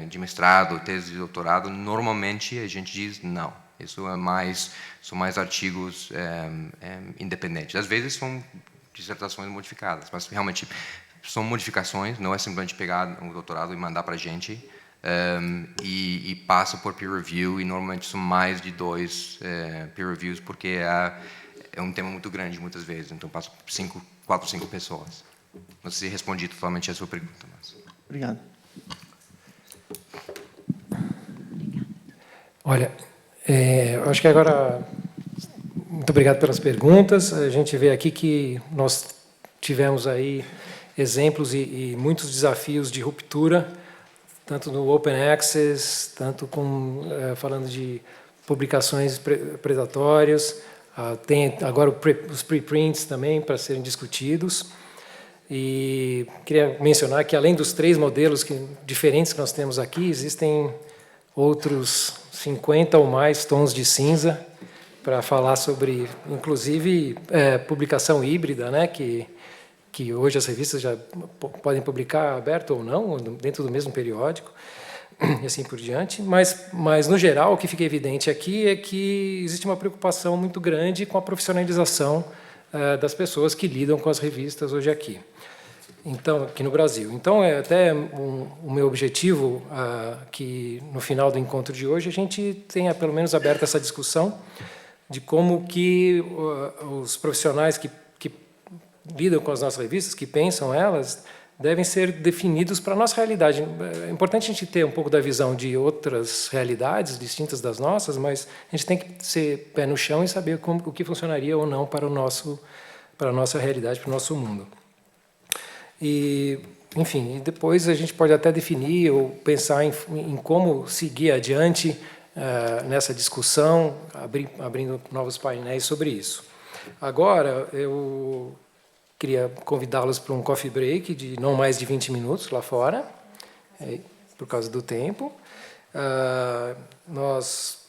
de mestrado, tese de doutorado, normalmente a gente diz não. Isso são mais artigos independentes. Às vezes são dissertações modificadas, mas, realmente, são modificações, não é simplesmente pegar um doutorado e mandar para a gente. E passa por peer review, e normalmente são mais de 2 peer reviews, porque é um tema muito grande muitas vezes, então passa por 4, 5 pessoas. Não sei se respondi totalmente a sua pergunta. Mas...
Obrigado.
Olha, eu acho que agora... Muito obrigado pelas perguntas. A gente vê aqui que nós tivemos aí exemplos e muitos desafios de ruptura, tanto no Open Access, tanto falando de publicações predatórias, tem agora os preprints também para serem discutidos. E queria mencionar que, além dos 3 modelos diferentes que nós temos aqui, existem outros 50 ou mais tons de cinza para falar sobre, inclusive, publicação híbrida, né, que hoje as revistas já podem publicar aberto ou não, dentro do mesmo periódico, e assim por diante. Mas, no geral, o que fica evidente aqui é que existe uma preocupação muito grande com a profissionalização das pessoas que lidam com as revistas hoje aqui no Brasil. Então, é até o meu objetivo que, no final do encontro de hoje, a gente tenha, pelo menos, aberto essa discussão de como que os profissionais que lidam com as nossas revistas, que pensam elas, devem ser definidos para a nossa realidade. É importante a gente ter um pouco da visão de outras realidades distintas das nossas, mas a gente tem que ser pé no chão e saber o que funcionaria ou não para a nossa realidade, para o nosso mundo. E, enfim, depois a gente pode até definir ou pensar em como seguir adiante nessa discussão, abrindo novos painéis sobre isso. Agora, eu queria convidá-los para um coffee break de não mais de 20 minutos lá fora, por causa do tempo. Nós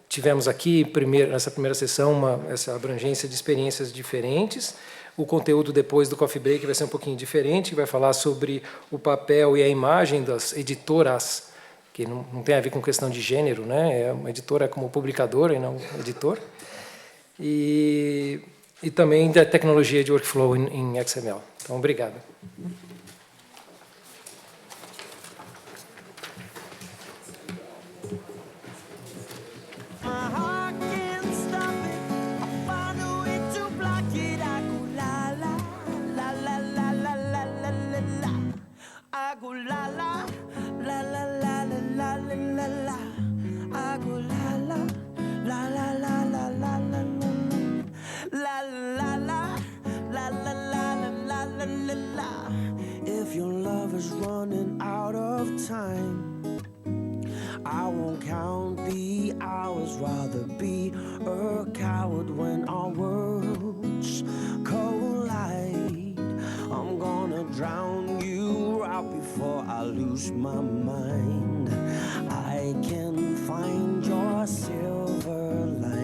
tivemos aqui, nessa primeira sessão, essa abrangência de experiências diferentes. O conteúdo depois do coffee break vai ser um pouquinho diferente, vai falar sobre o papel e a imagem das editoras, que não tem a ver com questão de gênero, né? Uma editora como publicadora e não editor. E também da tecnologia de workflow em XML. Então, obrigado.
La la la la la la. If your love is running out of time, I won't count the hours, rather be a coward when our worlds collide. I'm gonna drown you out before I lose my mind. I can find your silver lining.